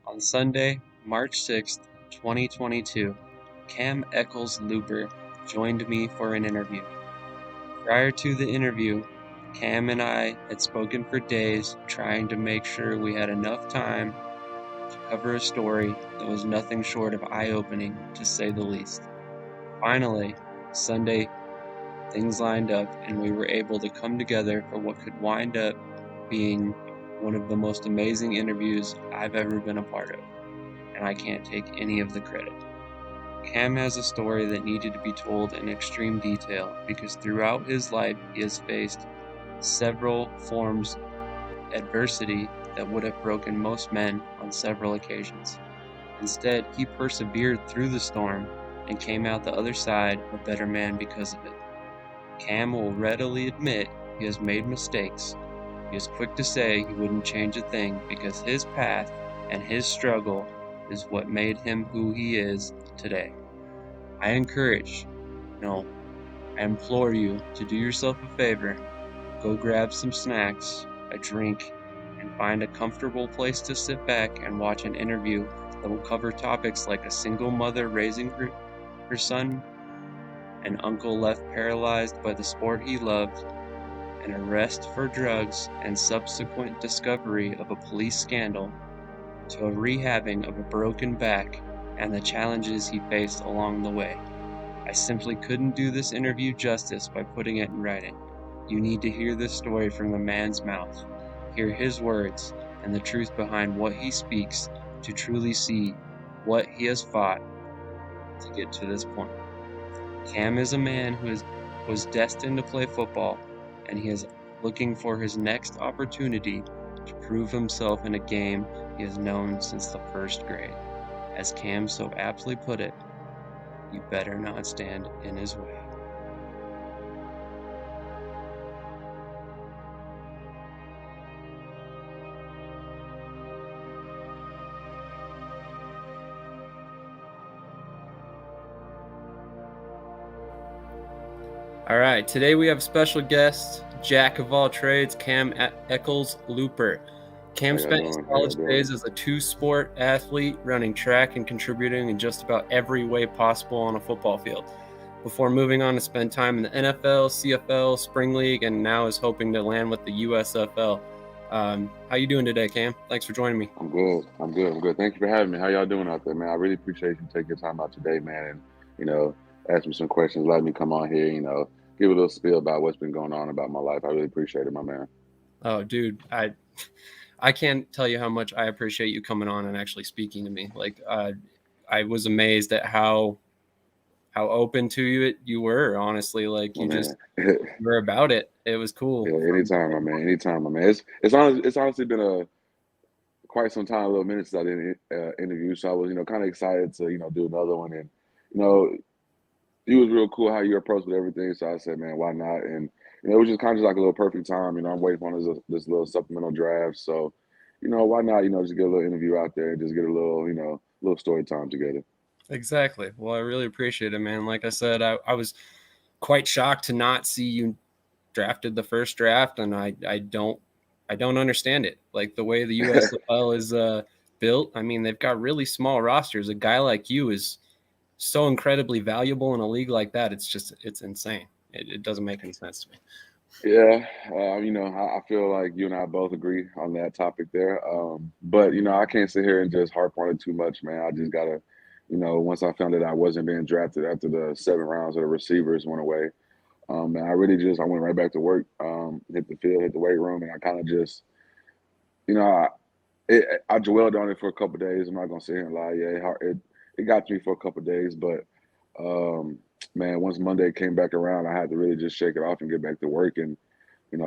On Sunday, March 6th, 2022, Cam Echols-Luper joined me for an interview. Prior to the interview, Cam and I had spoken for days trying to make sure we had enough time to cover a story that was nothing short of eye-opening, to say the least. Finally, Sunday, things lined up and we were able to come together for what could wind up being one of the most amazing interviews I've ever been a part of, and I can't take any of the credit. Cam has a story that needed to be told in extreme detail because throughout his life he has faced several forms of adversity that would have broken most men on several occasions. Instead, he persevered through the storm and came out the other side a better man because of it. Cam will readily admit he has made mistakes. He is quick to say he wouldn't change a thing because his path and his struggle is what made him who he is today. I encourage, no, I implore you to do yourself a favor, go grab some snacks, a drink, and find a comfortable place to sit back and watch an interview that will cover topics like a single mother raising her son, an uncle left paralyzed by the sport he loved, an arrest for drugs and subsequent discovery of a police scandal, to a rehabbing of a broken back and the challenges he faced along the way. I simply couldn't do this interview justice by putting it in writing. You need to hear this story from the man's mouth, hear his words and the truth behind what he speaks to truly see what he has fought to get to this point. Cam is a man who was destined to play football, and he is looking for his next opportunity to prove himself in a game he has known since the first grade. As Cam so aptly put it, you better not stand in his way. All right, today we have special guest, jack of all trades, Cam Echols-Luper. Cam spent his college days as a two-sport athlete, running track and contributing in just about every way possible on a football field, before moving on to spend time in the NFL, CFL, Spring League, and now is hoping to land with the USFL. How you doing today, Cam? Thanks for joining me. I'm good. Thank you for having me. How y'all doing out there, man? I really appreciate you taking time out today, man, and ask me some questions, let me come on here, give a little spiel about what's been going on about my life. I really appreciate it, my man. Oh, dude, I can't tell you how much I appreciate you coming on and actually speaking to me. Like, I was amazed at how open to you were, honestly. Like, you just were about it. It was cool. Yeah, anytime, my man. It's honestly been quite some time, a little minute since I did an interview, so I was kind of excited to do another one, and it was real cool how you approached with everything. So I said, man, why not? And it was just kind of like a little perfect time. I'm waiting on this little supplemental draft, so why not? Just get a little interview out there and just get a little little story time together. Exactly. Well, I really appreciate it, man. Like I said, I was quite shocked to not see you drafted the first draft, and I don't understand it. Like the way the USFL is built. I mean, they've got really small rosters. A guy like you is so incredibly valuable in a league like that. It's insane. It doesn't make any sense to me. Yeah, I feel like you and I both agree on that topic there. But I can't sit here and just harp on it too much, man. I just gotta, once I found that I wasn't being drafted after the 7 rounds of the receivers went away, and I went right back to work, hit the field, hit the weight room, and I kind of just, you know, I, I dwelled on it for a couple of days. I'm not gonna sit here and lie. Yeah, it got to me for a couple of days, but um, man, once Monday came back around, I had to really just shake it off and get back to work and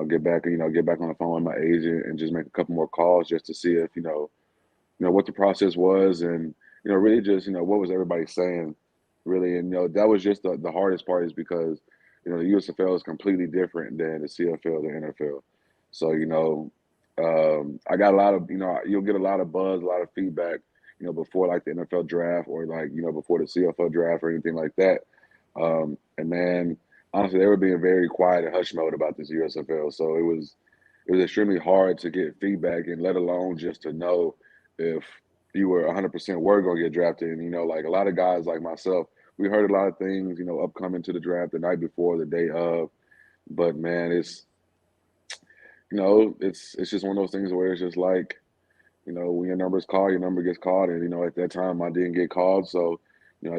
get back on the phone with my agent and just make a couple more calls just to see if what the process was and really just what was everybody saying really. And that was just the hardest part is because the USFL is completely different than the CFL, the NFL. So I got a lot of you'll get a lot of buzz, a lot of feedback before like the NFL draft or like before the CFL draft or anything like that. And man, honestly, they were being very quiet and hush mode about this USFL. So it was extremely hard to get feedback and let alone just to know if you were 100% were going to get drafted. And, like a lot of guys like myself, we heard a lot of things, upcoming to the draft the night before, the day of. But man, it's just one of those things where it's just like, when your number is called, your number gets called. And, at that time I didn't get called. So, I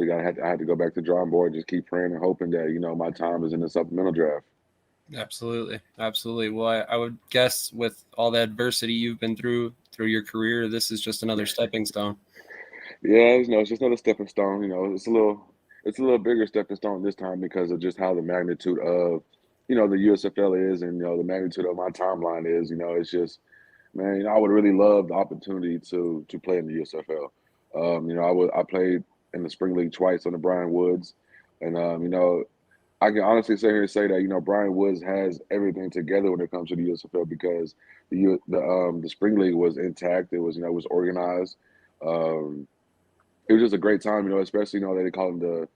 had to go back to the drawing board, just keep praying and hoping that, my time is in the supplemental draft. Absolutely. Absolutely. Well, I would guess with all the adversity you've been through your career, this is just another stepping stone. Yeah, it's just another stepping stone. It's a little bigger stepping stone this time because of just how the magnitude of, the USFL is, and the magnitude of my timeline is. It's just, man, I would really love the opportunity to play in the USFL. I played in the spring league twice under Brian Woods, and I can honestly sit here and say that Brian Woods has everything together when it comes to the USFL because the spring league was intact. It was it was organized. Um, it was just a great time, especially that they call them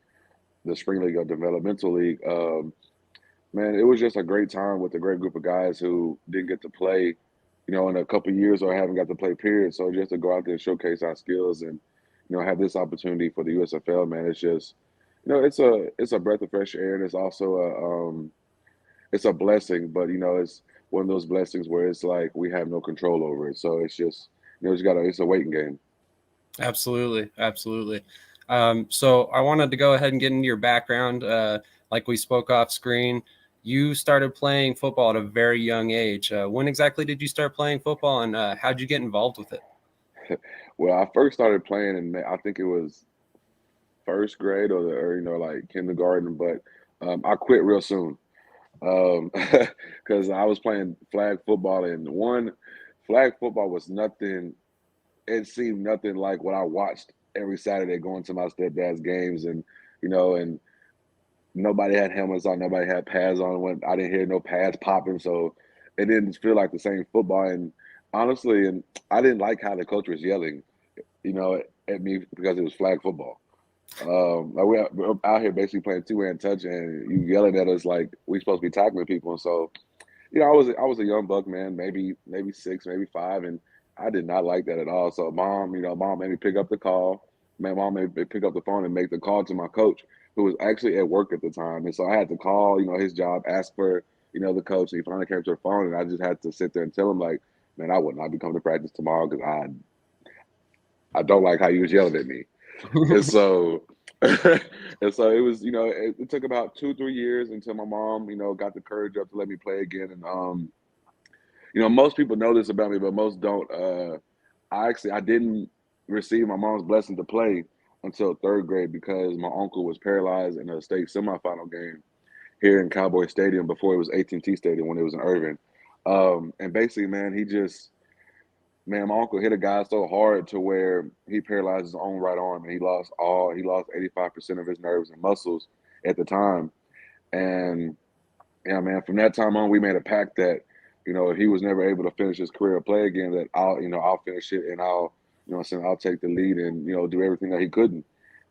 the spring league or developmental league. Man, it was just a great time with a great group of guys who didn't get to play, in a couple of years or haven't got to play. Period. So just to go out there and showcase our skills and have this opportunity for the USFL, man, it's just it's a breath of fresh air, and it's also it's a blessing. But it's one of those blessings where it's like we have no control over it. So it's just it's a waiting game. Absolutely. Absolutely. So I wanted to go ahead and get into your background. Like we spoke off screen, you started playing football at a very young age. When exactly did you start playing football, and how'd you get involved with it? Well, I first started playing I think it was first grade like kindergarten, but I quit real soon because I was playing flag football, and one flag football was nothing. It seemed nothing like what I watched every Saturday going to my stepdad's games, and nobody had helmets on, nobody had pads on. When I didn't hear no pads popping, so it didn't feel like the same football. And honestly, and I didn't like how the coach was yelling, at me because it was flag football. Like we're out here basically playing two-hand touch, and you yelling at us like we supposed to be tackling people. And so, I was a young buck, man, maybe 6, maybe 5, and I did not like that at all. So mom made me pick up the call. My mom made me pick up the phone and make the call to my coach, who was actually at work at the time. And so I had to call, his job, ask for, the coach. And he finally came to the phone, and I just had to sit there and tell him like, man, I would not be coming to practice tomorrow because I don't like how you was yelling at me. And so, and so it was, it took about 2, 3 years until my mom, got the courage up to let me play again. And most people know this about me, but most don't. I didn't receive my mom's blessing to play until third grade because my uncle was paralyzed in a state semifinal game here in Cowboy Stadium before it was AT&T Stadium when it was in Irving. And basically, man, my uncle hit a guy so hard to where he paralyzed his own right arm, and he lost 85% of his nerves and muscles at the time. And yeah, man, from that time on, we made a pact that, if he was never able to finish his career or play again, that I'll finish it, and I'll take the lead and, do everything that he couldn't.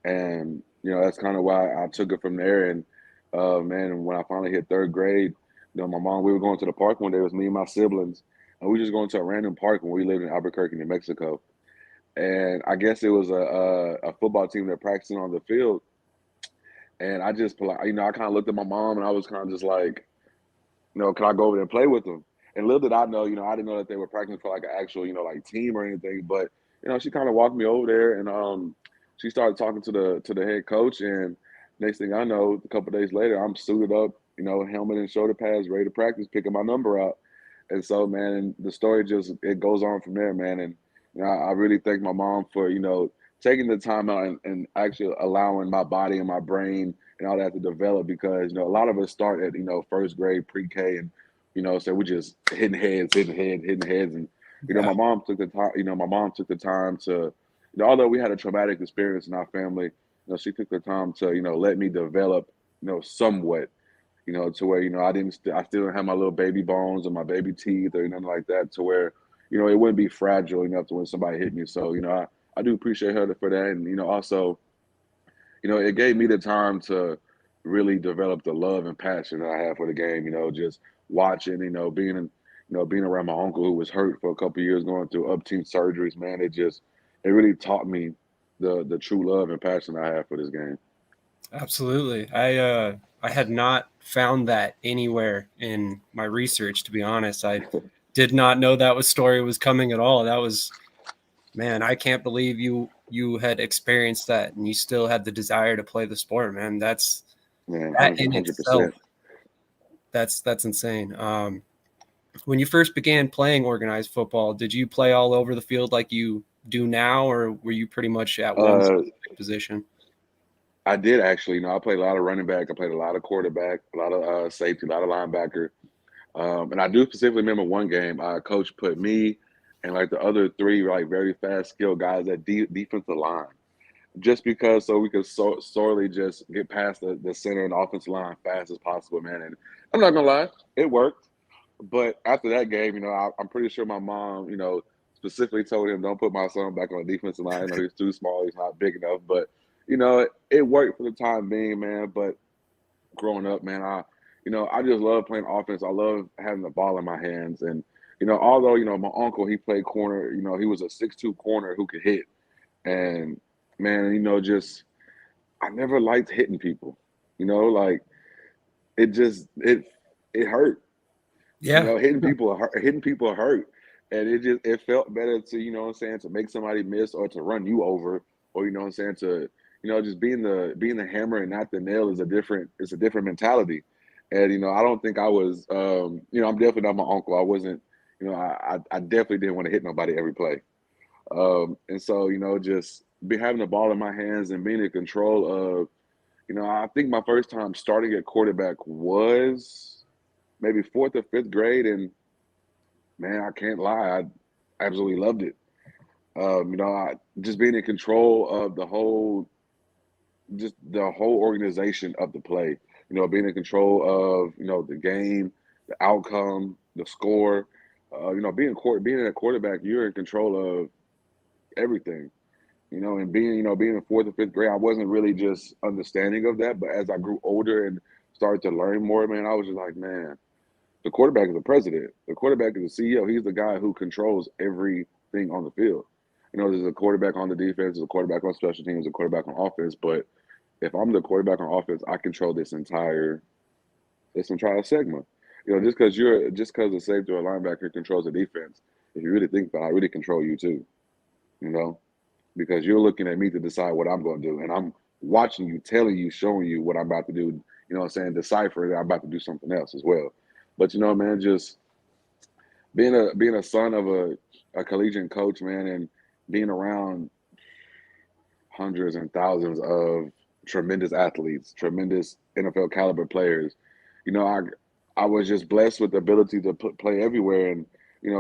And, that's kind of why I took it from there. And, man, when I finally hit third grade, we were going to the park one day. It was me and my siblings, and we just going to a random park when we lived in Albuquerque, New Mexico. And I guess it was a football team that practicing on the field. And I just, I kind of looked at my mom, and I was kind of just like, can I go over there and play with them? And little did I know, I didn't know that they were practicing for like an actual, like team or anything. But she kind of walked me over there, and she started talking to the head coach. And next thing I know, a couple of days later, I'm suited up, helmet and shoulder pads, ready to practice, picking my number out. And so, man, the story just it goes on from there, man. And I really thank my mom for taking the time out and actually allowing my body and my brain and all that to develop because a lot of us start at first grade pre-K and so we just hitting heads and Yeah. my mom took the time to although we had a traumatic experience in our family she took the time to let me develop somewhat to where I still don't have my little baby bones or my baby teeth or nothing like that to where it wouldn't be fragile enough to when somebody hit me. So I do appreciate her for that, and also it gave me the time to really develop the love and passion that I have for the game. Just watching, being around my uncle who was hurt for a couple of years, going through up team surgeries. Man, it just it really taught me the true love and passion I have for this game. Absolutely. I had not found that anywhere in my research, to be honest. I did not know that story was coming at all. That was, man, I can't believe you had experienced that and you still had the desire to play the sport, man. That's Man, that in 100%. itself. That's insane. When you first began playing organized football, did you play all over the field like you do now, or were you pretty much at one Uh, specific position? I did actually. I played a lot of running back. I played a lot of quarterback, a lot of safety, a lot of linebacker. And I do specifically remember one game. Coach put me and like the other three like very fast, skilled guys at defensive line, just because so we could sorely just get past the center and offensive line fast as possible, man. And I'm not gonna lie, it worked. But after that game, I'm pretty sure my mom, specifically told him, don't put my son back on the defensive line. He's too small. He's not big enough. But, it worked for the time being, man. But growing up, man, I just love playing offense. I love having the ball in my hands. And, although, my uncle, he played corner, he was a 6'2" corner who could hit. And, man, just I never liked hitting people. Like it just it hurt. Yeah, Hitting people hurt. And it felt better to, what I'm saying, to make somebody miss or to run you over, or what I'm saying, to, just being the hammer and not the nail is a different mentality. And, I don't think I was I'm definitely not my uncle. I wasn't, I definitely didn't want to hit nobody every play. And so, just be having the ball in my hands and being in control of, I think my first time starting at quarterback was maybe fourth or fifth grade, and man, I can't lie, I absolutely loved it. Just being in control of the whole organization of the play. Being in control of the game, the outcome, the score. Being a quarterback, you're in control of everything. And being in fourth or fifth grade, I wasn't really just understanding of that, but as I grew older and started to learn more, man, I was just like, man, the quarterback is the president. The quarterback is the CEO. He's the guy who controls everything on the field. There's a quarterback on the defense, there's a quarterback on special teams, a quarterback on offense. But if I'm the quarterback on offense, I control this entire segment. Just because the safety or linebacker controls the defense, if you really think about it, I really control you too. You know, because you're looking at me to decide what I'm going to do, and I'm watching you, telling you, showing you what I'm about to do. What I'm saying? Decipher that I'm about to do something else as well. But man, just being a son of a collegiate coach, man, and being around hundreds and thousands of tremendous athletes, tremendous NFL caliber players. I was just blessed with the ability to play everywhere, and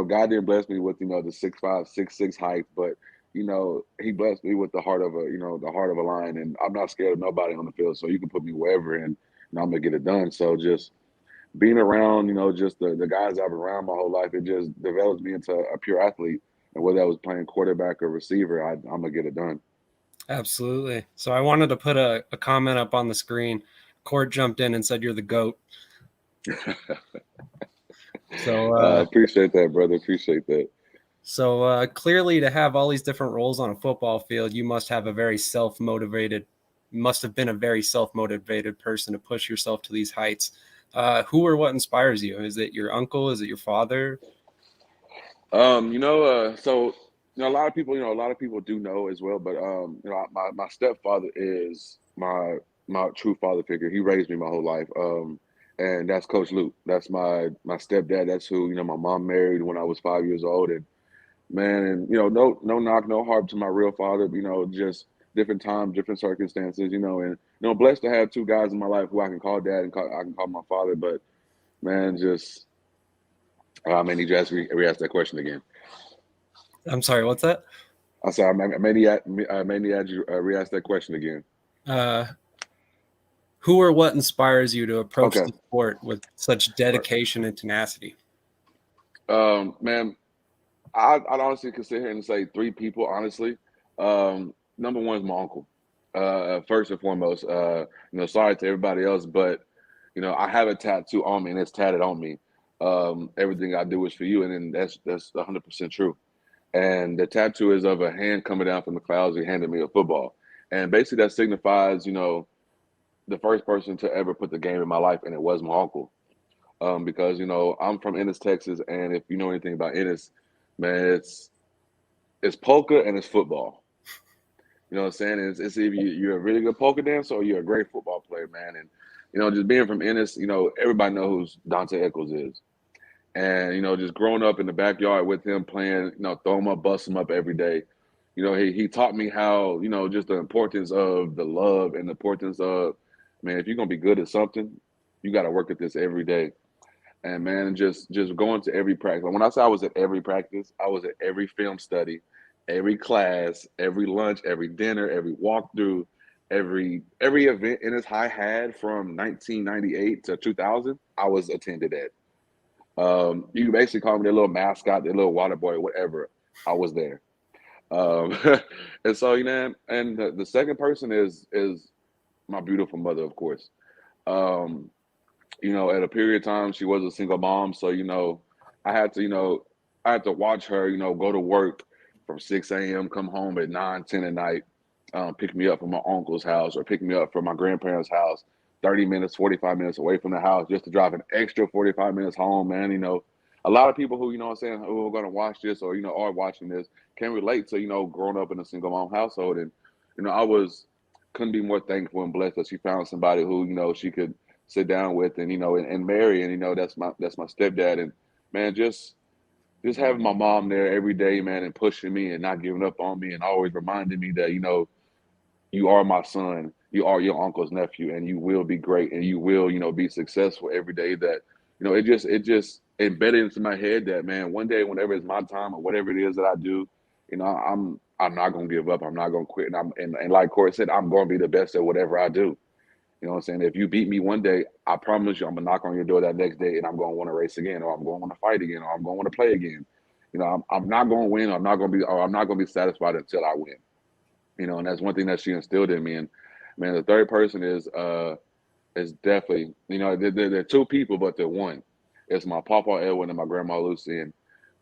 God didn't bless me with the 6'5", 6'6" height, but He blessed me with the heart of a lion, and I'm not scared of nobody on the field. So you can put me wherever, and I'm gonna get it done. So just being around, just the guys I've been around my whole life, it just develops me into a pure athlete. And whether I was playing quarterback or receiver, I'm gonna get it done. absolutely. So I wanted to put a comment up on the screen. Court jumped in and said you're the GOAT. So Appreciate that, brother. Appreciate that. so clearly to have all these different roles on a football field, you must have must have been a very self-motivated person to push yourself to these heights. Who or what inspires you? Is it your uncle? Is it your father? So a lot of people do know as well, but my stepfather is my true father figure. He raised me my whole life. And that's Coach Luke. That's my stepdad. That's who my mom married when I was 5 years old. And man, and no knock, no harm to my real father. Just different times, different circumstances. And blessed to have two guys in my life who I can call dad and I can call my father. But man, just man, you just re-ask that question again. I'm sorry, what's that? I said, I mainly had you re-ask that question again. Uh, who or what inspires you to approach Okay. the sport with such dedication and tenacity? Man, I'd honestly could sit here and say three people, honestly. Number one is my uncle. First and foremost, sorry to everybody else, but, I have a tattoo on me and it's tatted on me. Everything I do is for you. And then that's 100% true. And the tattoo is of a hand coming down from the clouds. He handed me a football, and basically that signifies, the first person to ever put the game in my life, and it was my uncle. Because I'm from Ennis, Texas, and if you know anything about Ennis, man, it's polka and it's football. You know what I'm saying? It's either you're a really good polka dancer or you're a great football player, man. And just being from Ennis, everybody knows who Dante Eccles is. And just growing up in the backyard with him playing, throw him up, bust him up every day. He taught me how, just the importance of the love and the importance of, man, if you're gonna be good at something, you got to work at this every day. And man, just going to every practice. When I say I was at every practice, I was at every film study, every class, every lunch, every dinner, every walkthrough, every event Ennis High had from 1998 to 2000. I was attended at. You can basically call me their little mascot, their little water boy, whatever. I was there. Um, and so and the second person is my beautiful mother, of course. Um, at a period of time, she was a single mom, so I had to, I had to watch her, go to work from 6 a.m., come home at 9, 10 at night, pick me up from my uncle's house or pick me up from my grandparents' house, 30 minutes, 45 minutes away from the house, just to drive an extra 45 minutes home, man. A lot of people who, what I'm saying, who are going to watch this or, are watching this can relate to, growing up in a single mom household. And, I couldn't be more thankful and blessed that she found somebody who, she could sit down with and, and marry. And, that's my stepdad. And man, just having my mom there every day, man, and pushing me and not giving up on me and always reminding me that, you are my son, you are your uncle's nephew, and you will be great and you will, be successful every day. That, it just embedded into my head that, man, one day, whenever it's my time or whatever it is that I do, I'm not gonna give up. I'm not gonna quit. And like Corey said, I'm gonna be the best at whatever I do. You know what I'm saying? If you beat me one day, I promise you I'm gonna knock on your door that next day and I'm gonna want to race again, or I'm gonna want to fight again, or I'm gonna want to play again. I'm not gonna win, or I'm not gonna be satisfied until I win. And that's one thing that she instilled in me. And man, the third person is definitely, they're two people, but they're one. It's my Papa Edwin and my Grandma Lucy. And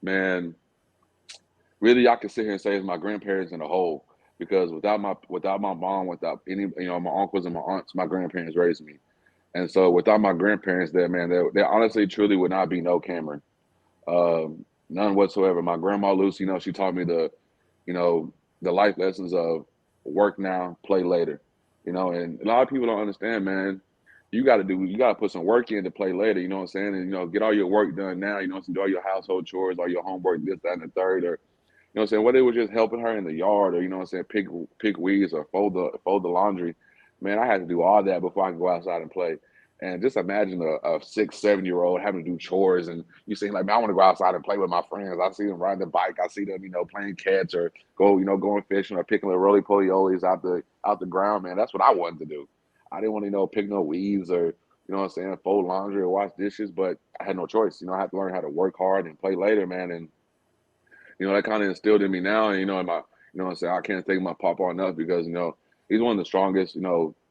man, really, I could sit here and say it's my grandparents in a whole, because without my mom, without any, my uncles and my aunts, my grandparents raised me. And so without my grandparents there, man, there honestly truly would not be no Cameron. None whatsoever. My grandma Lucy, she taught me you know, the life lessons of work now, play later. And a lot of people don't understand, man. You gotta put some work in to play later, you know what I'm saying? And get all your work done now, so do all your household chores, all your homework, this, that, and the third, or what I'm saying, whether it was just helping her in the yard or, what I'm saying, pick weeds or fold the laundry. Man, I had to do all that before I could go outside and play. And just imagine a 6, 7 year old having to do chores, and you seem like, man, I want to go outside and play with my friends. I see them riding the bike. I see them, playing catch or going fishing or picking the roly polioles out the ground. Man, that's what I wanted to do. I didn't want to, pick no weeds or, what I'm saying, fold laundry or wash dishes, but I had no choice. I had to learn how to work hard and play later, man. And that kind of instilled in me now. And, in my, what I'm saying, I can't thank my papa enough, because, he's one of the strongest,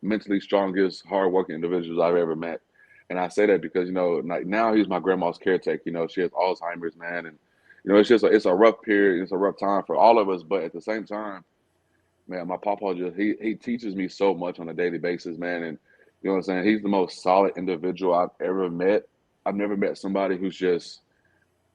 mentally strongest, hardworking individuals I've ever met. And I say that because, like now he's my grandma's caretaker. She has Alzheimer's, man. And, it's a rough period. It's a rough time for all of us. But at the same time, man, my papa he teaches me so much on a daily basis, man. And, what I'm saying, he's the most solid individual I've ever met. I've never met somebody who's just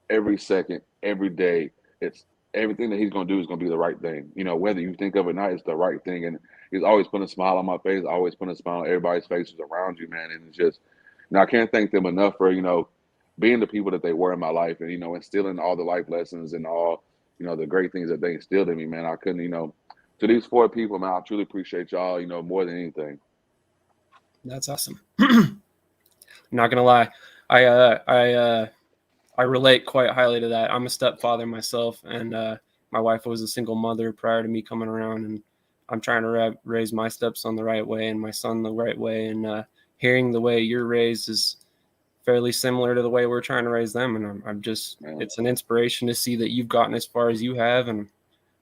every second, every day, it's everything that he's going to do is going to be the right thing. Whether you think of it or not, it's the right thing. And he's always putting a smile on my face, always putting a smile on everybody's faces around you, man. And it's just, I can't thank them enough for, being the people that they were in my life and, instilling all the life lessons and all, the great things that they instilled in me, man. I couldn't, to these four people, man, I truly appreciate y'all, more than anything. That's awesome. I'm not going to lie. I relate quite highly to that. I'm a stepfather myself, and my wife was a single mother prior to me coming around, and I'm trying to raise my stepson the right way and my son the right way. And hearing the way you're raised is fairly similar to the way we're trying to raise them. And I'm just, it's an inspiration to see that you've gotten as far as you have, and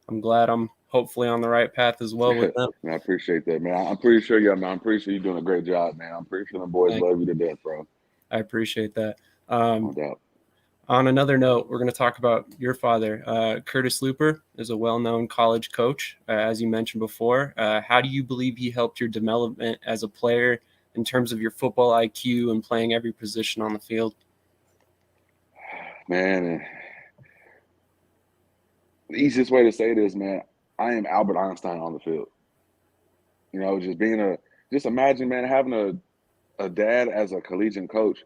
I'm glad I'm hopefully on the right path as well with them. I appreciate that, man. I'm pretty sure I'm pretty sure you're doing a great job, man. I'm pretty sure the boys love you to death, bro. I appreciate that. No doubt. On another note, we're going to talk about your father. Kurtis Luper is a well-known college coach, as you mentioned before. How do you believe he helped your development as a player in terms of your football IQ and playing every position on the field? Man, the easiest way to say this, man, I am Albert Einstein on the field. You know, just imagine, man, having a dad as a collegiate coach.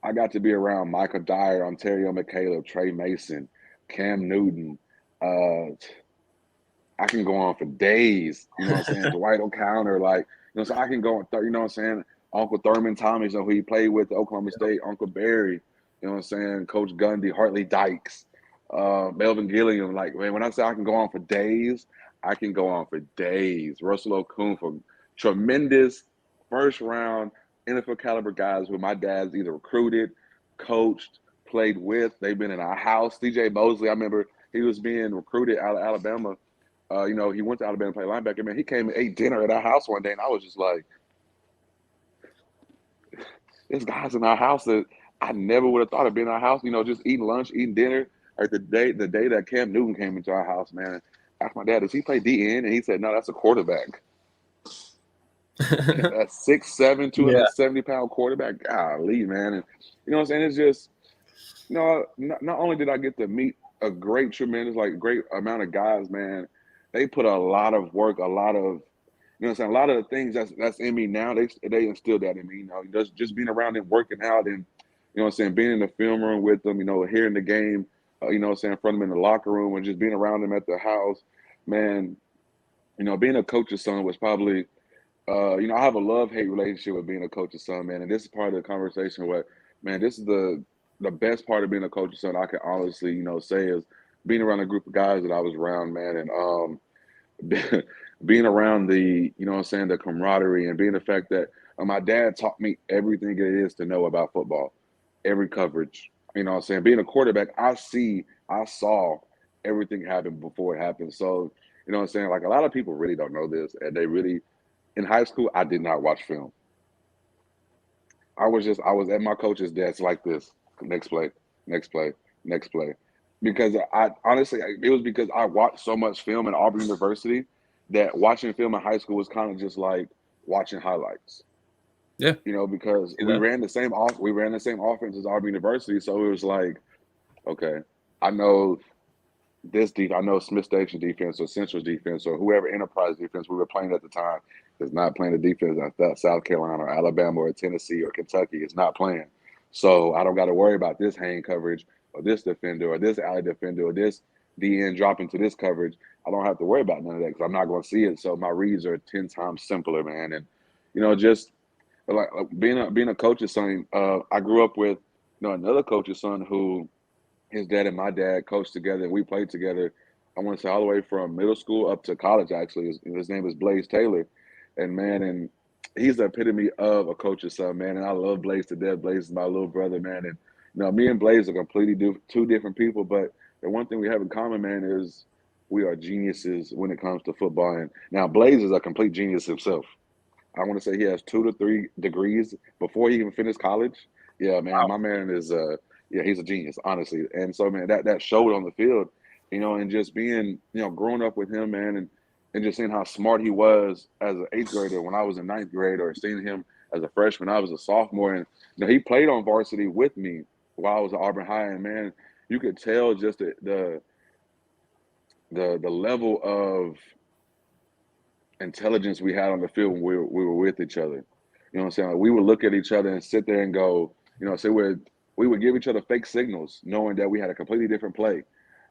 I got to be around Michael Dyer, Ontario McCaleb, Trey Mason, Cam Newton. I can go on for days, you know what I'm saying? Dwight O'Connor, like, you know, so I can go on, you know what I'm saying? Uncle Thurman Thomas, you know, who he played with at Oklahoma State, Uncle Barry, you know what I'm saying? Coach Gundy, Hartley Dykes, Melvin Gilliam. Like, man, when I say I can go on for days, I can go on for days. Russell Okung for tremendous first round NFL caliber guys who my dad's either recruited, coached, played with. They've been in our house. DJ Mosley, I remember he was being recruited out of Alabama. You know, he went to Alabama to play linebacker. Man, he came and ate dinner at our house one day, and I was just like, "There's guys in our house that I never would have thought of being in our house." You know, just eating lunch, eating dinner. Like the day that Cam Newton came into our house, man, I asked my dad, "Does he play DN?" And he said, "No, that's a quarterback." That's 6'7", Yeah. 270-pound quarterback. Golly, man, and you know what I'm saying? It's just, you know, not only did I get to meet a tremendous, like great amount of guys, man, they put a lot of work, a lot of, you know what I'm saying, a lot of the things that's in me now, they instilled that in me, you know, just being around them, working out, and, you know what I'm saying, being in the film room with them, you know, hearing the game, you know what I'm saying, in front of them in the locker room, and just being around them at the house, man, you know, being a coach's son was probably, you know, I have a love-hate relationship with being a coach's son, man, and this is part of the conversation where, man, this is the best part of being a coach's son I can honestly, you know, say is being around a group of guys that I was around, man, and being around the, you know what I'm saying, the camaraderie, and being the fact that my dad taught me everything it is to know about football, every coverage, you know what I'm saying. Being a quarterback, I saw everything happen before it happened. So, you know what I'm saying, like a lot of people really don't know this, and they really, in high school, I did not watch film. I was at my coach's desk like this. Next play, next play, next play. Because I honestly, it was because I watched so much film at Auburn University that watching film in high school was kind of just like watching highlights. Yeah. You know, because Yeah. we ran the same offense as Auburn University, so it was like, okay, I know I know Smith Station defense or Central's defense or whoever enterprise defense we were playing at the time is not playing the defense that South Carolina or Alabama or Tennessee or Kentucky is not playing. So I don't got to worry about this hang coverage or this defender or this alley defender or this DN dropping to this coverage. I don't have to worry about none of that because I'm not going to see it. So my reads are 10 times simpler, man. And, you know, just like being a coach's son, I grew up with, you know, another coach's son who his dad and my dad coached together and we played together. I want to say all the way from middle school up to college. Actually, his name is Blaze Taylor, and man, and he's the epitome of a coach's son, man. And I love Blaze to death. Blaze is my little brother, man. And you know, me and Blaze are completely two different people, but the one thing we have in common, man, is we are geniuses when it comes to football. And now Blaze is a complete genius himself. I want to say he has 2 to 3 degrees before he even finished college. Yeah, man, my man is yeah, he's a genius, honestly. And so, man, that showed on the field, you know, and just being, you know, growing up with him, man, and just seeing how smart he was as an eighth grader when I was in ninth grade, or seeing him as a freshman, I was a sophomore, and you know, he played on varsity with me while I was at Auburn High, and man, you could tell just the level of intelligence we had on the field when we were with each other. You know what I'm saying? Like we would look at each other and sit there and go, you know, we would give each other fake signals, knowing that we had a completely different play.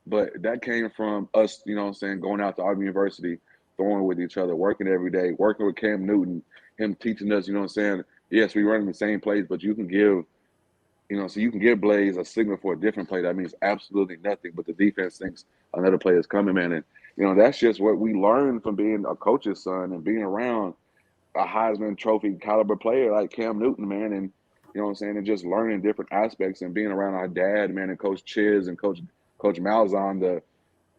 But that came from us, you know what I'm saying, going out to Auburn University, throwing with each other, working every day, working with Cam Newton, him teaching us, you know what I'm saying, yes, we running the same plays, but you can give, you know, so you can give Blaze a signal for a different play that means absolutely nothing, but the defense thinks another play is coming, man. And, you know, that's just what we learned from being a coach's son and being around a Heisman Trophy caliber player like Cam Newton, man. And, you know what I'm saying, and just learning different aspects and being around our dad, man, and Coach Chiz and Coach Malzahn,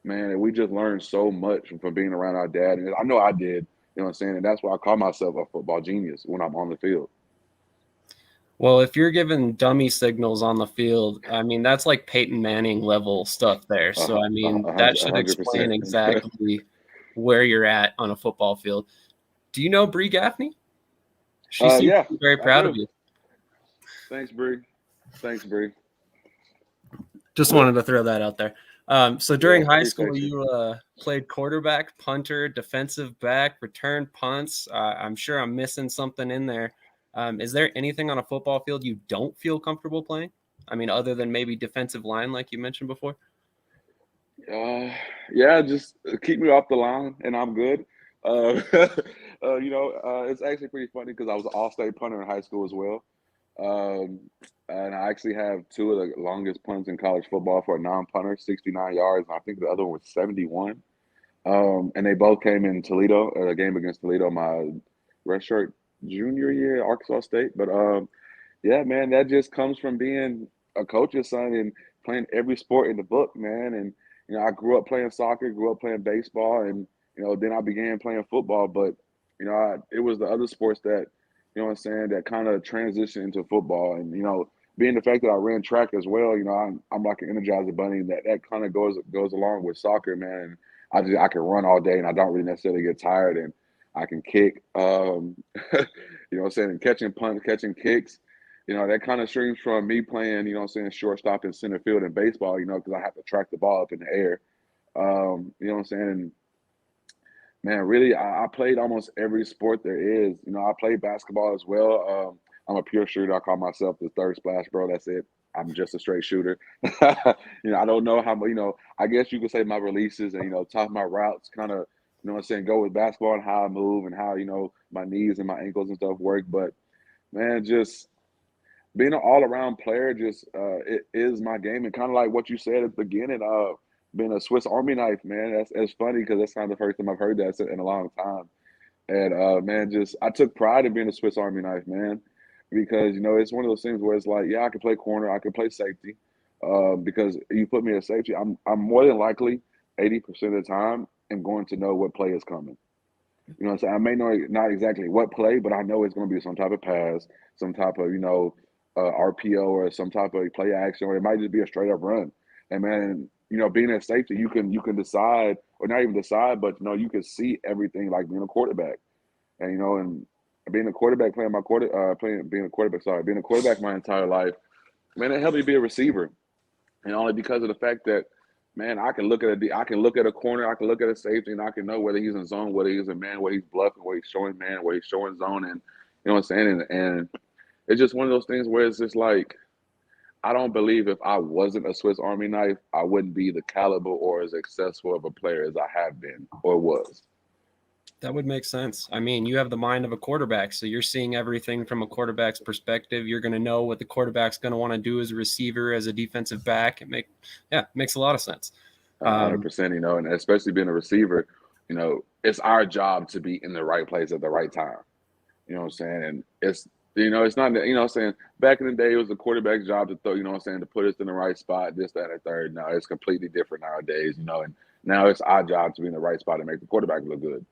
man, and we just learned so much from being around our dad. And I know I did, you know what I'm saying? And that's why I call myself a football genius when I'm on the field. Well, if you're giving dummy signals on the field, I mean, that's like Peyton Manning level stuff there. So, I mean, that A should hundred explain percent. exactly where you're at on a football field. Do you know Bree Gaffney? She seems Yeah, to be very I proud of do. you. Thanks, Bree. Thanks, Bree. Just wanted to throw that out there. So Yeah, during high school, appreciate you. you played quarterback, punter, defensive back, return punts. I'm sure I'm missing something in there. Is there anything on a football field you don't feel comfortable playing? I mean, other than maybe defensive line, like you mentioned before? Uh, yeah, just keep me off the line, and I'm good. Uh, it's actually pretty funny because I was an all-state punter in high school as well. Um, and I actually have two of the longest punts in college football for a non-punter, 69 yards. And I think the other one was 71. And they both came in Toledo, a game against Toledo, my redshirt junior year at Arkansas State. But yeah, man, that just comes from being a coach's son and playing every sport in the book, man. And I grew up playing soccer, grew up playing baseball, and then I began playing football. But it was the other sports that what I'm saying, that kind of transitioned into football. And being the fact that I ran track as well, I'm like an Energizer bunny. That kind of goes along with soccer, man. I can run all day, and I don't really necessarily get tired, and I can kick. What I'm saying, and catching punts, catching kicks. That kind of streams from me playing, shortstop and center field in baseball, because I have to track the ball up in the air. You know what I'm saying? And man, really, I played almost every sport there is. I played basketball as well. I'm a pure shooter. I call myself the third splash bro. That's it. I'm just a straight shooter. I don't know how, I guess you could say my releases and, top of my routes kind of, what I'm saying, go with basketball and how I move and how, my knees and my ankles and stuff work. But man, just being an all around player, just it is my game. And kind of like what you said at the beginning, being a Swiss Army knife, man. That's funny because that's not the first time I've heard that in a long time. And man, just I took pride in being a Swiss Army knife, man, because it's one of those things where it's like, yeah, I can play corner, I can play safety, because you put me at safety, I'm more than likely 80% of the time am going to know what play is coming. What I'm saying? I may know not exactly what play, but I know it's going to be some type of pass, some type of RPO or some type of play action, or it might just be a straight up run. And man, being at safety, you can decide, or not even decide, but you can see everything like being a quarterback. And and being a quarterback, being a quarterback my entire life, man, it helped me be a receiver, and only because of the fact that, man, I can look at a corner, I can look at a safety, and I can know whether he's in zone, whether he's in man, whether he's bluffing, whether he's showing man, whether he's showing zone, and what I'm saying, and it's just one of those things where it's just like, I don't believe if I wasn't a Swiss Army knife, I wouldn't be the caliber or as successful of a player as I have been or was. That would make sense. I mean, you have the mind of a quarterback, so you're seeing everything from a quarterback's perspective. You're going to know what the quarterback's going to want to do as a receiver, as a defensive back. Makes a lot of sense. 100%, and especially being a receiver, it's our job to be in the right place at the right time. You know what I'm saying? And it's not that, I'm saying, back in the day, it was the quarterback's job to throw, what I'm saying, to put us in the right spot, this, that, and the third. Now it's completely different nowadays, and now it's our job to be in the right spot and make the quarterback look good.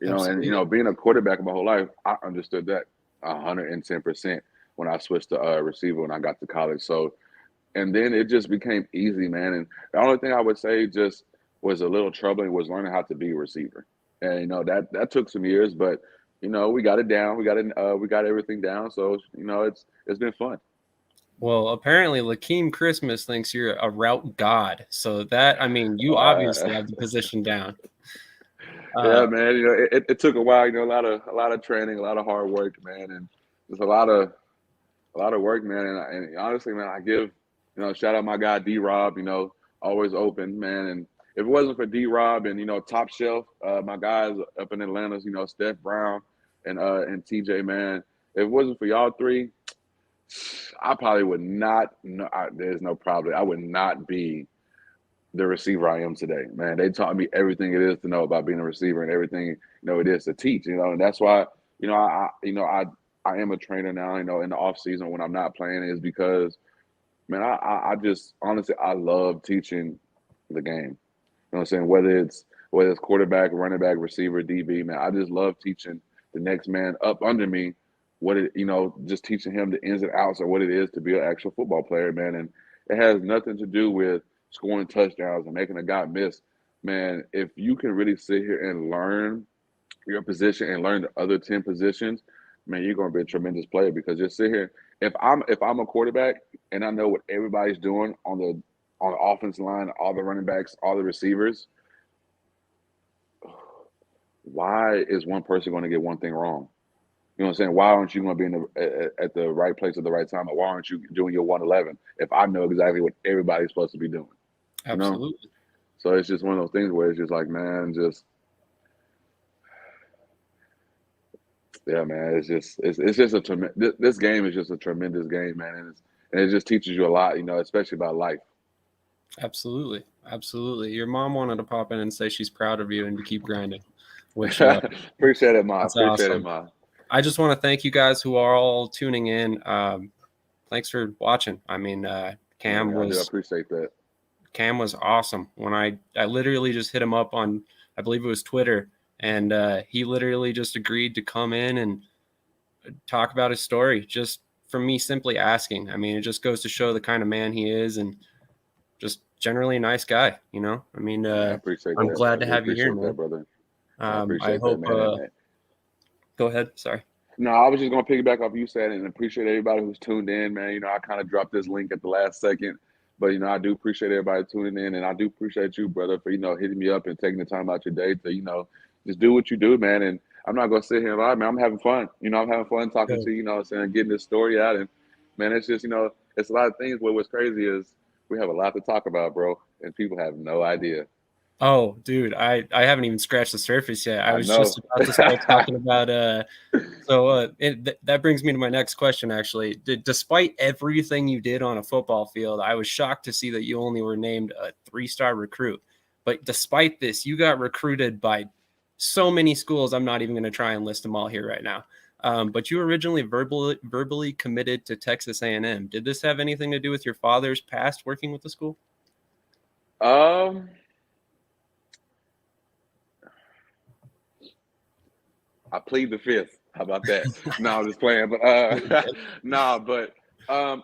And, Absolutely. being a quarterback my whole life, I understood that 110% when I switched to receiver when I got to college. So, and then it just became easy, man. And the only thing I would say just was a little troubling was learning how to be a receiver. And that took some years, but we got it down. We got everything down. So it's been fun. Well, apparently, Lakeem Christmas thinks you're a route god. So that, I mean, you Uh, obviously have the position down. yeah, Uh, man. It took a while. A lot of training, a lot of hard work, man, and just a lot of work, man. And honestly, man, I give shout out my guy D Rob. Always open, man. And if it wasn't for D Rob and Top Shelf, my guys up in Atlanta, Steph Brown and TJ, man. If it wasn't for y'all three, I probably would not. No, there's no problem. I would not be the receiver I am today, man. They taught me everything it is to know about being a receiver and everything it is to teach. And that's why I am a trainer now. In the off season when I'm not playing is because, man, I just honestly I love teaching the game. What I'm saying? Whether it's quarterback, running back, receiver, DB, man, I just love teaching the next man up under me just teaching him the ins and outs of what it is to be an actual football player, man. And it has nothing to do with scoring touchdowns and making a guy miss. Man, if you can really sit here and learn your position and learn the other 10 positions, man, you're gonna be a tremendous player because just sit here. If I'm a quarterback and I know what everybody's doing on the offense line, all the running backs, all the receivers, why is one person going to get one thing wrong? You know what I'm saying? Why aren't you going to be at the right place at the right time? Or why aren't you doing your 111 if I know exactly what everybody's supposed to be doing? You know? Absolutely. So it's just one of those things where it's just like, man, yeah, man. It's just this game is just a tremendous game, man, and it just teaches you a lot, especially about life. Absolutely. Absolutely. Your mom wanted to pop in and say she's proud of you and to keep grinding, which Appreciate it, Ma. that's Appreciate it, awesome. Ma. I just want to thank you guys who are all tuning in. Thanks for watching. I mean, Cam I do was appreciate that. awesome. When I literally just hit him up on, I believe it was Twitter, and he literally just agreed to come in and talk about his story just from me simply asking. I mean, it just goes to show the kind of man he is and just generally a nice guy, I mean, I appreciate I'm that. glad I to do have you here, appreciate that, man. brother. I I appreciate that, hope, man. go ahead. Sorry. No, I was just gonna piggyback off you said and appreciate everybody who's tuned in, man. I kind of dropped this link at the last second, but I do appreciate everybody tuning in, and I do appreciate you, brother, for hitting me up and taking the time out your day to just do what you do, man. And I'm not gonna sit here and lie, man. I'm having fun. I'm having fun talking to you, saying getting this story out, and man, it's just it's a lot of things. But what's crazy is we have a lot to talk about, bro, and people have no idea. Oh, dude, I haven't even scratched the surface yet. I I was know. just about to start talking about that brings me to my next question actually. Despite everything you did on a football field, I was shocked to see that you only were named a 3-star recruit. But despite this, you got recruited by so many schools. I'm not even going to try and list them all here right now. But you were originally verbally committed to Texas A&M. Did this have anything to do with your father's past working with the school? I plead the fifth. How about that? No, I'm just playing. But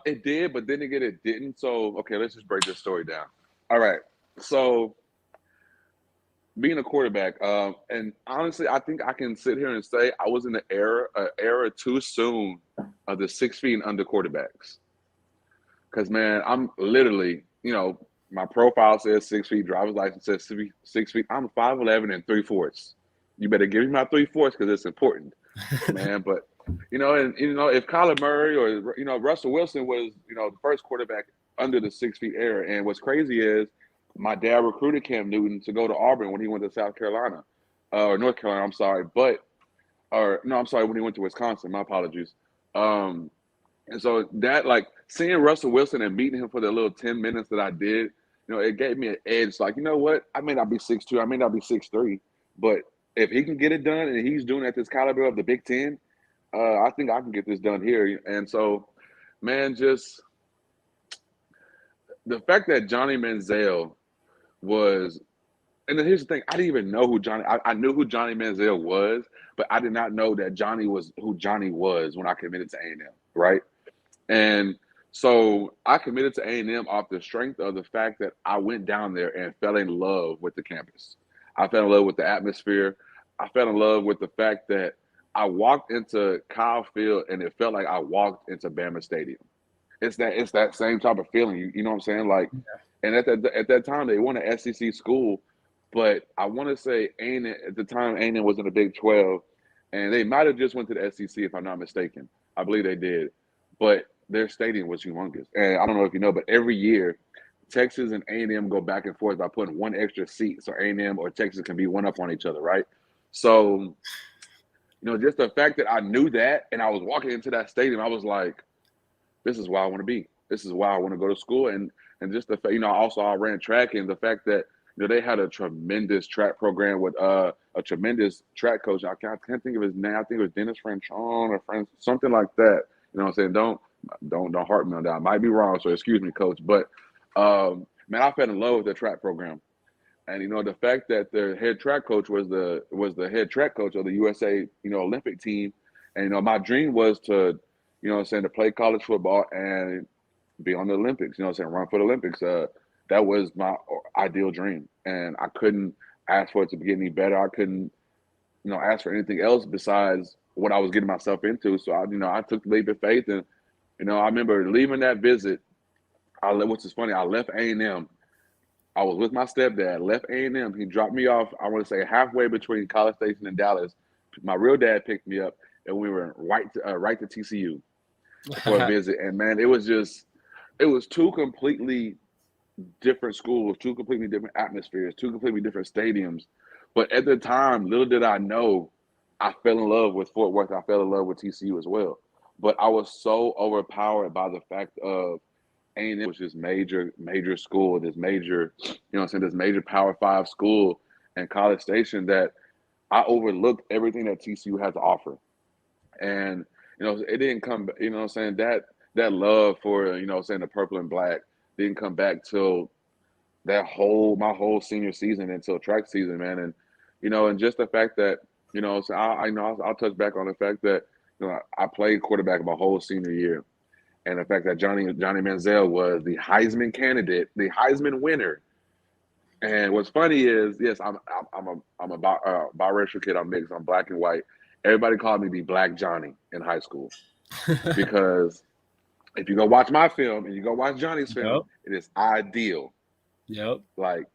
it did, but then again, it didn't. So okay, let's just break this story down. All right. So being a quarterback, and honestly, I think I can sit here and say I was in the era too soon of the 6 feet and under quarterbacks. Because man, I'm literally, my profile says 6 feet, driver's license says 6 feet. I'm 5'11" and 3/4. You better give me my 3/4 because it's important, man. But if Kyler Murray or Russell Wilson was the first quarterback under the 6 feet era, and what's crazy is my dad recruited Cam Newton to go to Auburn when he went to South Carolina or North Carolina. I'm sorry, I'm sorry, when he went to Wisconsin. My apologies. And so that, like, seeing Russell Wilson and meeting him for the little 10 minutes that I did, it gave me an edge. Like, you know what? I may not be 6'2", I may not be 6'3", but if he can get it done and he's doing at this caliber of the Big Ten, I think I can get this done here. And so, man, just the fact that Johnny Manziel was, and then here's the thing, I didn't even know who I knew who Johnny Manziel was, but I did not know that Johnny was who Johnny was when I committed to A&M, right? And so I committed to A&M off the strength of the fact that I went down there and fell in love with the campus. I fell in love with the atmosphere. I fell in love with the fact that I walked into Kyle Field and it felt like I walked into Bama Stadium. It's that same type of feeling. You know what I'm saying? Like, and at that time they won an SEC school, but I want to say A&M at the time A&M was in the Big 12, and they might have just went to the SEC if I'm not mistaken. I believe they did, but their stadium was humongous. And I don't know if you know, but every year Texas and A&M go back and forth by putting one extra seat so A&M or Texas can be one up on each other, right? So, just the fact that I knew that and I was walking into that stadium, I was like, this is where I want to be. This is why I want to go to school. And just the fact, also I ran track, and the fact that they had a tremendous track program with a tremendous track coach. I can't think of his name. I think it was Dennis Franchon or something like that. You know what I'm saying? Don't heart me on that. I might be wrong, so excuse me, coach. But man, I fell in love with the track program. And the fact that their head track coach was the head track coach of the USA Olympic team, And my dream was to, to play college football and be on the Olympics. Run for the Olympics. That was my ideal dream, and I couldn't ask for it to get any better. I couldn't, ask for anything else besides what I was getting myself into. So I took the leap of faith, and I remember leaving that visit. Which is funny. I left A&M. I was with my stepdad. Left A&M. He dropped me off. I want to say halfway between College Station and Dallas. My real dad picked me up, and we were right to TCU for a visit. And man, it was two completely different schools, two completely different atmospheres, two completely different stadiums. But at the time, little did I know, I fell in love with Fort Worth. I fell in love with TCU as well. But I was so overpowered by the fact of A&M was this major school, this major, this major Power Five school and College Station, that I overlooked everything that TCU had to offer. And, it didn't come, that love for, the purple and black didn't come back till my whole senior season until track season, man. And, and just the fact that, so I'll touch back on the fact that, I played quarterback my whole senior year. And the fact that Johnny Manziel was the Heisman candidate, the Heisman winner. And what's funny is, yes, I'm a biracial kid. I'm mixed. I'm black and white. Everybody called me the Black Johnny in high school because if you go watch my film and you go watch Johnny's film, it is ideal. Yep. Like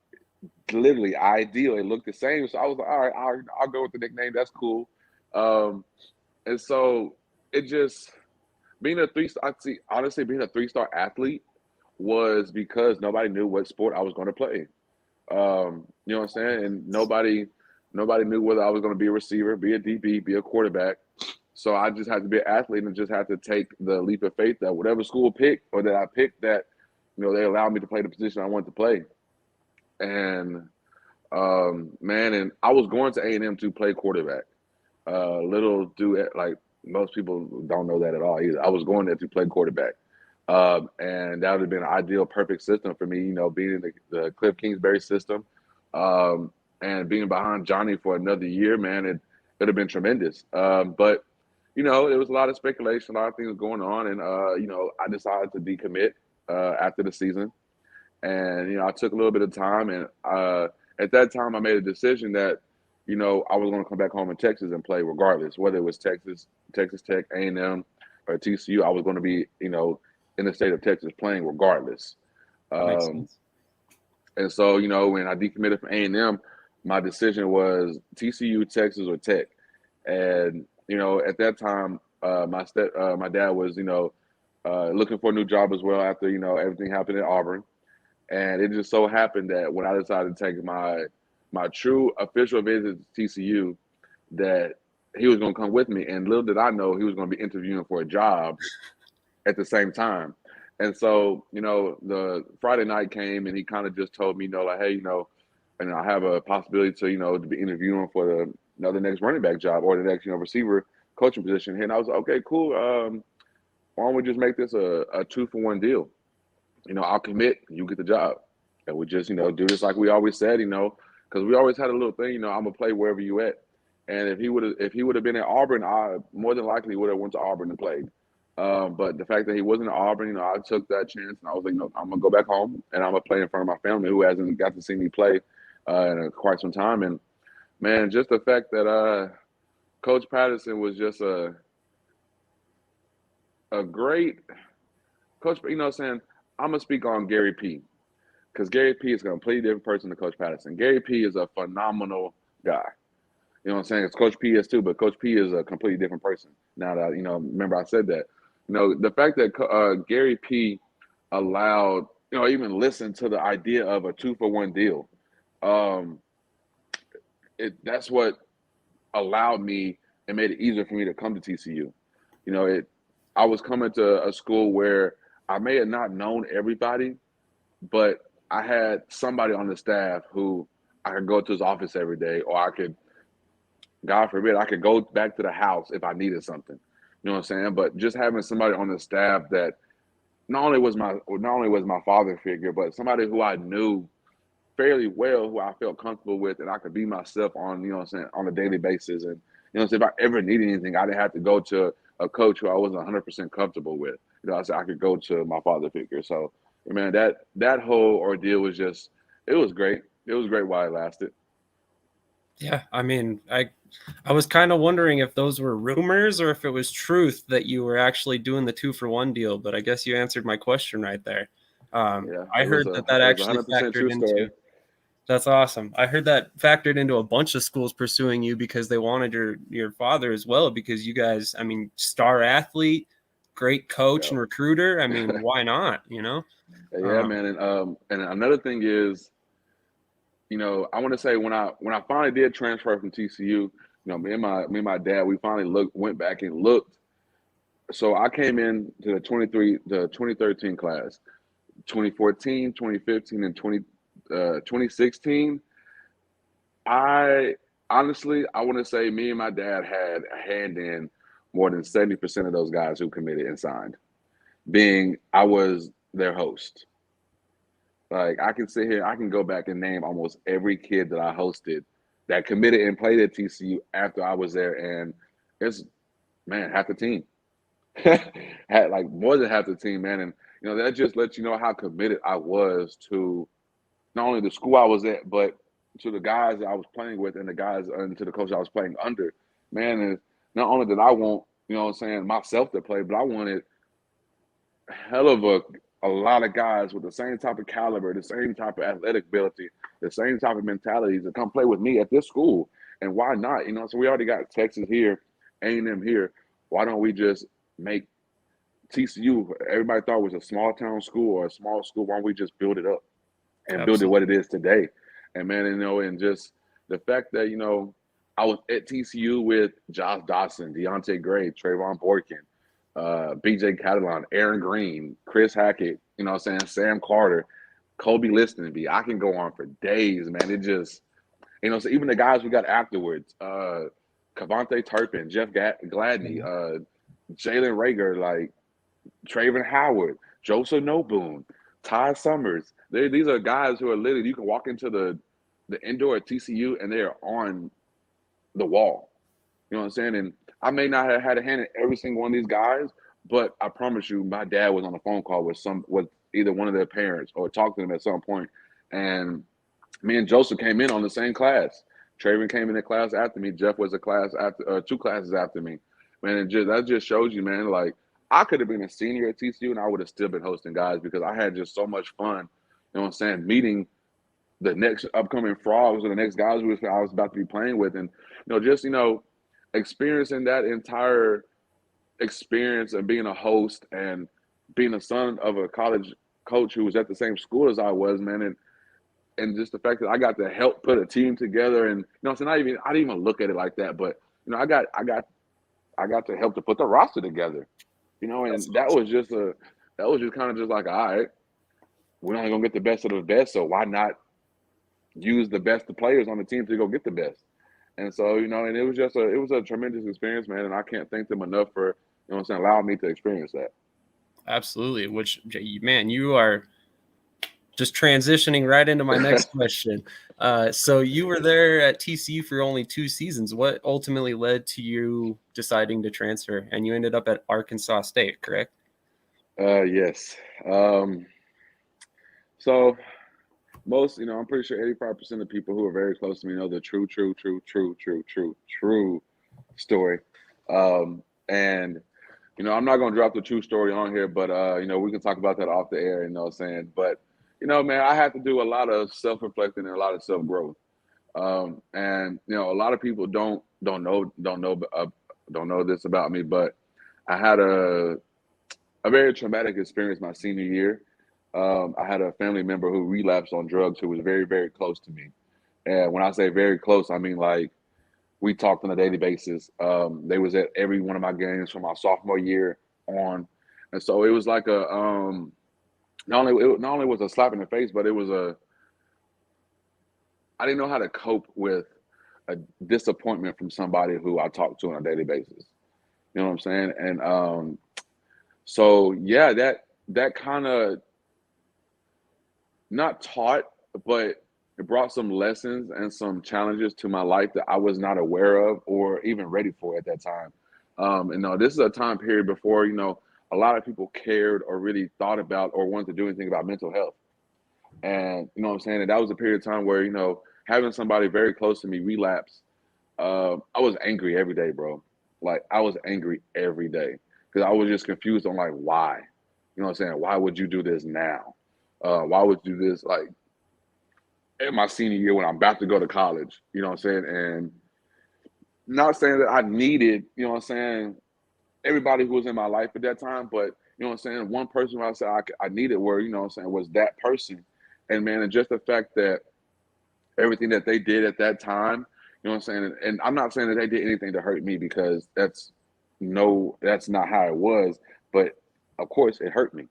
literally ideal. It looked the same. So I was like, all right, I'll go with the nickname. That's cool. And so it just being a three-star athlete was because nobody knew what sport I was going to play. You know what I'm saying? And nobody knew whether I was going to be a receiver, be a DB, be a quarterback. So I just had to be an athlete and just had to take the leap of faith that whatever school picked or that I picked, that they allowed me to play the position I wanted to play. And man, and I was going to A&M to play quarterback. Little do like most people don't know that at all either. I was going there to play quarterback. And that would have been an ideal, perfect system for me, being in the Cliff Kingsbury system, and being behind Johnny for another year, man, it would have been tremendous. But, there was a lot of speculation, a lot of things going on. And, I decided to decommit after the season. And, I took a little bit of time. And at that time, I made a decision that, I was going to come back home in Texas and play regardless, whether it was Texas Tech, A&M, or TCU. I was going to be, in the state of Texas playing regardless. And so, when I decommitted from A&M, my decision was TCU, Texas, or Tech. And, at that time, my dad was, looking for a new job as well after, everything happened at Auburn. And it just so happened that when I decided to take my true official visit to TCU, that he was going to come with me. And little did I know he was going to be interviewing for a job at the same time. And so, the Friday night came and he kind of just told me, like, hey, and I have a possibility to, to be interviewing for the next running back job or the next, receiver coaching position. And I was like, okay, cool. Why don't we just make this a 2-for-1 deal? I'll commit, you get the job. And we just, do this like we always said, because we always had a little thing, I'm gonna play wherever you at. And if he would have been at Auburn, I more than likely would have went to Auburn and played. But the fact that he wasn't at Auburn, I took that chance, and I was like, I'm gonna go back home and I'm gonna play in front of my family who hasn't got to see me play in quite some time. And man, just the fact that Coach Patterson was just a great coach. I'm gonna speak on Gary P. Because Gary P is a completely different person than Coach Patterson. Gary P is a phenomenal guy. You know what I'm saying? It's Coach P is too, but Coach P is a completely different person. Now that, remember I said that. The fact that Gary P allowed, even listened to the idea of a 2-for-1 deal, that's what allowed me and made it easier for me to come to TCU. I was coming to a school where I may have not known everybody, but I had somebody on the staff who I could go to his office every day, or I could, God forbid, I could go back to the house if I needed something. You know what I'm saying? But just having somebody on the staff that not only was my father figure, but somebody who I knew fairly well, who I felt comfortable with, and I could be myself on, on a daily basis. And You know, so if I ever needed anything, I didn't have to go to a coach who I wasn't 100% comfortable with. You know, I said I could go to my father figure. So, man, that whole ordeal was just, it was great. It was great while it lasted. Yeah, I mean, I was kind of wondering if those were rumors or if it was truth that you were actually doing the 2-for-1 deal, but I guess you answered my question right there. Yeah, I heard that it was actually 100% true factored story. into. That's awesome. I heard that factored into a bunch of schools pursuing you because they wanted your father as well, because you guys, I mean, star athlete, great coach Yeah, and recruiter. I mean, why not? yeah, man. And another thing is, you know, I want to say when I finally did transfer from TCU, you know, me and my dad, we finally went back and looked. So I came in to the 2013 class, 2014, 2015, and 2016. I honestly, I want to say me and my dad had a hand in more than 70% of those guys who committed and signed, being I was their host. Like I can sit here, I can go back and name almost every kid that I hosted that committed and played at TCU after I was there, and it's man half the team, had like more than half the team, man, and you know that just lets you know how committed I was to not only the school I was at, but to the guys that I was playing with and the guys and to the coach I was playing under. Man, and not only did I want, you know what I'm saying, myself to play, but I wanted hell of a lot of guys with the same type of caliber, the same type of athletic ability, the same type of mentality to come play with me at this school. And why not? You know, so we already got Texas here, A&M here. Why don't we just make TCU? Everybody thought it was a small town school or a small school. Why don't we just build it up and build it what it Absolutely. is today? And man, you know, and just the fact that you know I was at TCU with Josh Dawson, Deontay Gray, Trayvon Borkin, BJ Catalan, Aaron Green, Chris Hackett, you know what I'm saying, Sam Carter, Kobe Listenby. I can go on for days, man. It just, you know, so even the guys we got afterwards, Cavante Turpin, Jeff Gladney, Jalen Rager, like Traven Howard, Joseph Noboon, Ty Summers. These are guys who are literally, you can walk into the indoor at TCU and they are on the wall. You know what I'm saying? And I may not have had a hand in every single one of these guys, but I promise you, my dad was on a phone call with either one of their parents or talked to them at some point. And me and Joseph came in on the same class. Traven came in the class after me. Jeff was a class after, two classes after me. Man, that just shows you, man. Like I could have been a senior at TCU and I would have still been hosting guys because I had just so much fun. You know what I'm saying? Meeting the next upcoming frogs or the next guys I was about to be playing with, and you know, just you know, experiencing that entire experience and being a host and being a son of a college coach who was at the same school as I was, man, and just the fact that I got to help put a team together, and you know, so not even I didn't even look at it like that, but you know, I got to help to put the roster together, you know, That's and that awesome. was just kind of just like, all right, we're only gonna get the best of the best, so why not use the best of players on the team to go get the best? And so, you know, and it was a tremendous experience, man. And I can't thank them enough for, you know what I'm saying, allowing me to experience that. Absolutely. Which, man, you are just transitioning right into my next question. So you were there at TCU for only 2 seasons. What ultimately led to you deciding to transfer? And you ended up at Arkansas State, correct? Yes. Um, so most, you know, I'm pretty sure 85% of people who are very close to me know the true story. And you know, I'm not gonna drop the true story on here, but you know, we can talk about that off the air, you know what I'm saying? But you know, man, I have to do a lot of self-reflecting and a lot of self-growth. And you know, a lot of people don't know this about me, but I had a very traumatic experience my senior year. I had a family member who relapsed on drugs who was very close to me. And when I say very close, I mean like we talked on a daily basis. They was at every one of my games from my sophomore year on, and so it was like a not only was a slap in the face, but it was a I didn't know how to cope with a disappointment from somebody who I talk to on a daily basis. You know what I'm saying? And so yeah, that kind of not taught, but it brought some lessons and some challenges to my life that I was not aware of or even ready for at that time. And no, this is a time period before, a lot of people cared or really thought about or wanted to do anything about mental health. And you know what I'm saying? And that was a period of time where, having somebody very close to me relapse, I was angry every day, bro. Like I was angry every day because I was just confused on like why. You know what I'm saying? Why would you do this now? Why would you do this like in my senior year when I'm about to go to college? You know what I'm saying? And not saying that I needed, everybody who was in my life at that time, but one person who I said I needed were, was that person. And man, and just the fact that everything that they did at that time, and I'm not saying that they did anything to hurt me because that's not how it was, but of course it hurt me.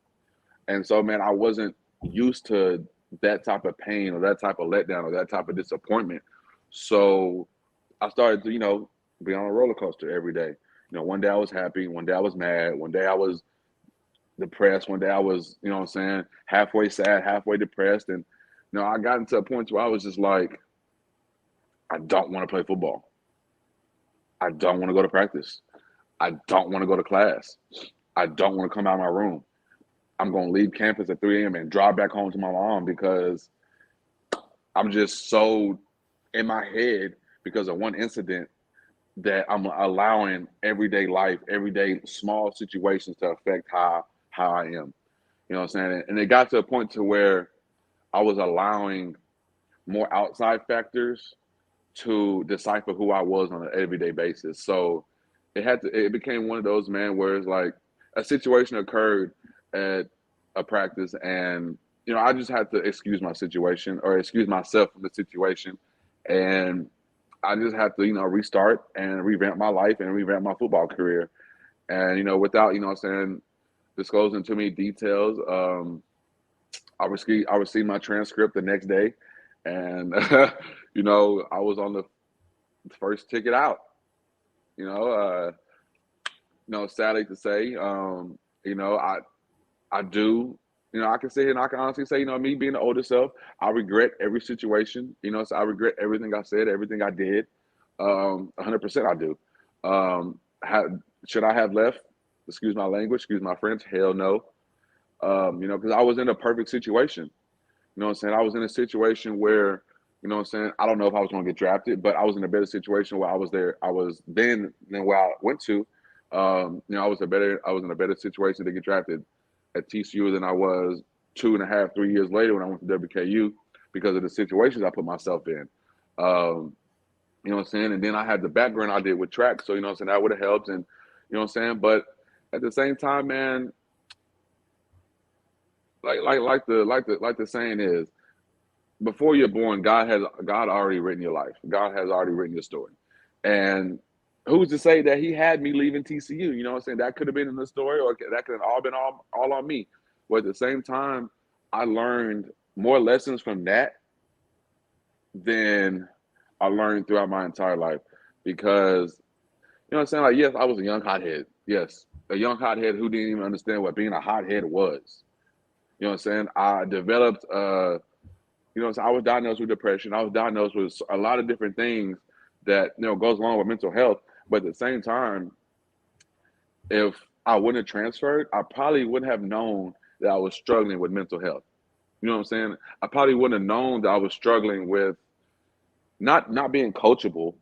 And so man, I wasn't used to that type of pain or that type of letdown or that type of disappointment. So I started to, be on a roller coaster every day. One day I was happy, one day I was mad, one day I was depressed, one day I was, halfway sad, halfway depressed. And, I got into a point where I was just like, I don't want to play football. I don't want to go to practice. I don't want to go to class. I don't want to come out of my room. I'm going to leave campus at 3 a.m. and drive back home to my mom because I'm just so in my head because of one incident that I'm allowing everyday life, everyday small situations to affect how I am. You know what I'm saying? And it got to a point to where I was allowing more outside factors to decipher who I was on an everyday basis. So it became one of those, man, where it's like a situation occurred at a practice and I just had to excuse my situation or excuse myself from the situation. And I just had to, restart and revamp my life and revamp my football career. And, without, disclosing too many details, I received my transcript the next day. And, I was on the first ticket out, you know, uh, sadly to say, you know, I, I do, I can sit here and I can honestly say, me being the older self, I regret every situation, so I regret everything I said, everything I did. 100% I do. Should I have left? Excuse my language, excuse my French. Hell no. Because I was in a perfect situation. You know what I'm saying? I was in a situation where, I don't know if I was going to get drafted, but I was in a better situation where I was there. I was then than where I went to. I was in a better situation to get drafted at TCU than I was 2.5, 3 years later when I went to WKU because of the situations I put myself in. You know what I'm saying? And then I had the background I did with track. So, that would have helped. And, but at the same time, man, like the saying is, before you're born, God already written your life. God has already written your story. And who's to say that he had me leaving TCU? You know what I'm saying? That could have been in the story or that could have all been all on me. But at the same time, I learned more lessons from that than I learned throughout my entire life. Because, you know what I'm saying? Like, yes, I was a young hothead. Yes, a young hothead who didn't even understand what being a hothead was. You know what I'm saying? I developed, so I was diagnosed with depression. I was diagnosed with a lot of different things that, goes along with mental health. But at the same time, if I wouldn't have transferred, I probably wouldn't have known that I was struggling with mental health. You know what I'm saying? I probably wouldn't have known that I was struggling with not being coachable,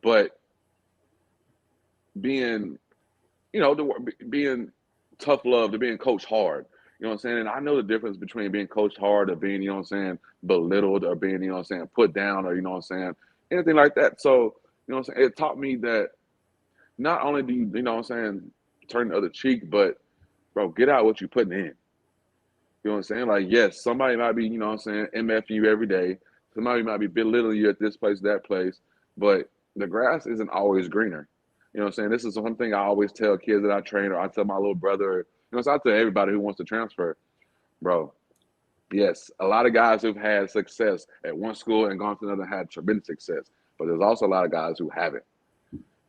but being, being tough love to being coached hard. You know what I'm saying? And I know the difference between being coached hard or being, belittled or being, put down or, anything like that. So, it taught me that not only do you, turn the other cheek, but bro, get out what you're putting in. You know what I'm saying? Like, yes, somebody might be, MFing you every day. Somebody might be belittling you at this place, that place, but the grass isn't always greener. You know what I'm saying? This is one thing I always tell kids that I train, or I tell my little brother, so I tell everybody who wants to transfer, bro. Yes, a lot of guys who've had success at one school and gone to another had tremendous success, but there's also a lot of guys who haven't.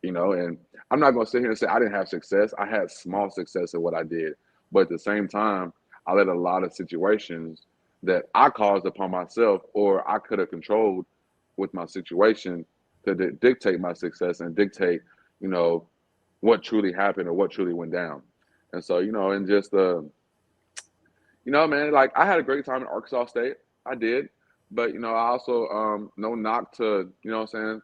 And I'm not going to sit here and say I didn't have success. I had small success in what I did, but at the same time, I let a lot of situations that I caused upon myself, or I could have controlled with my situation to dictate my success and dictate, you know, what truly happened or what truly went down. And so, and just man, like I had a great time at Arkansas State. I did. But, I also no knock to, what I'm saying,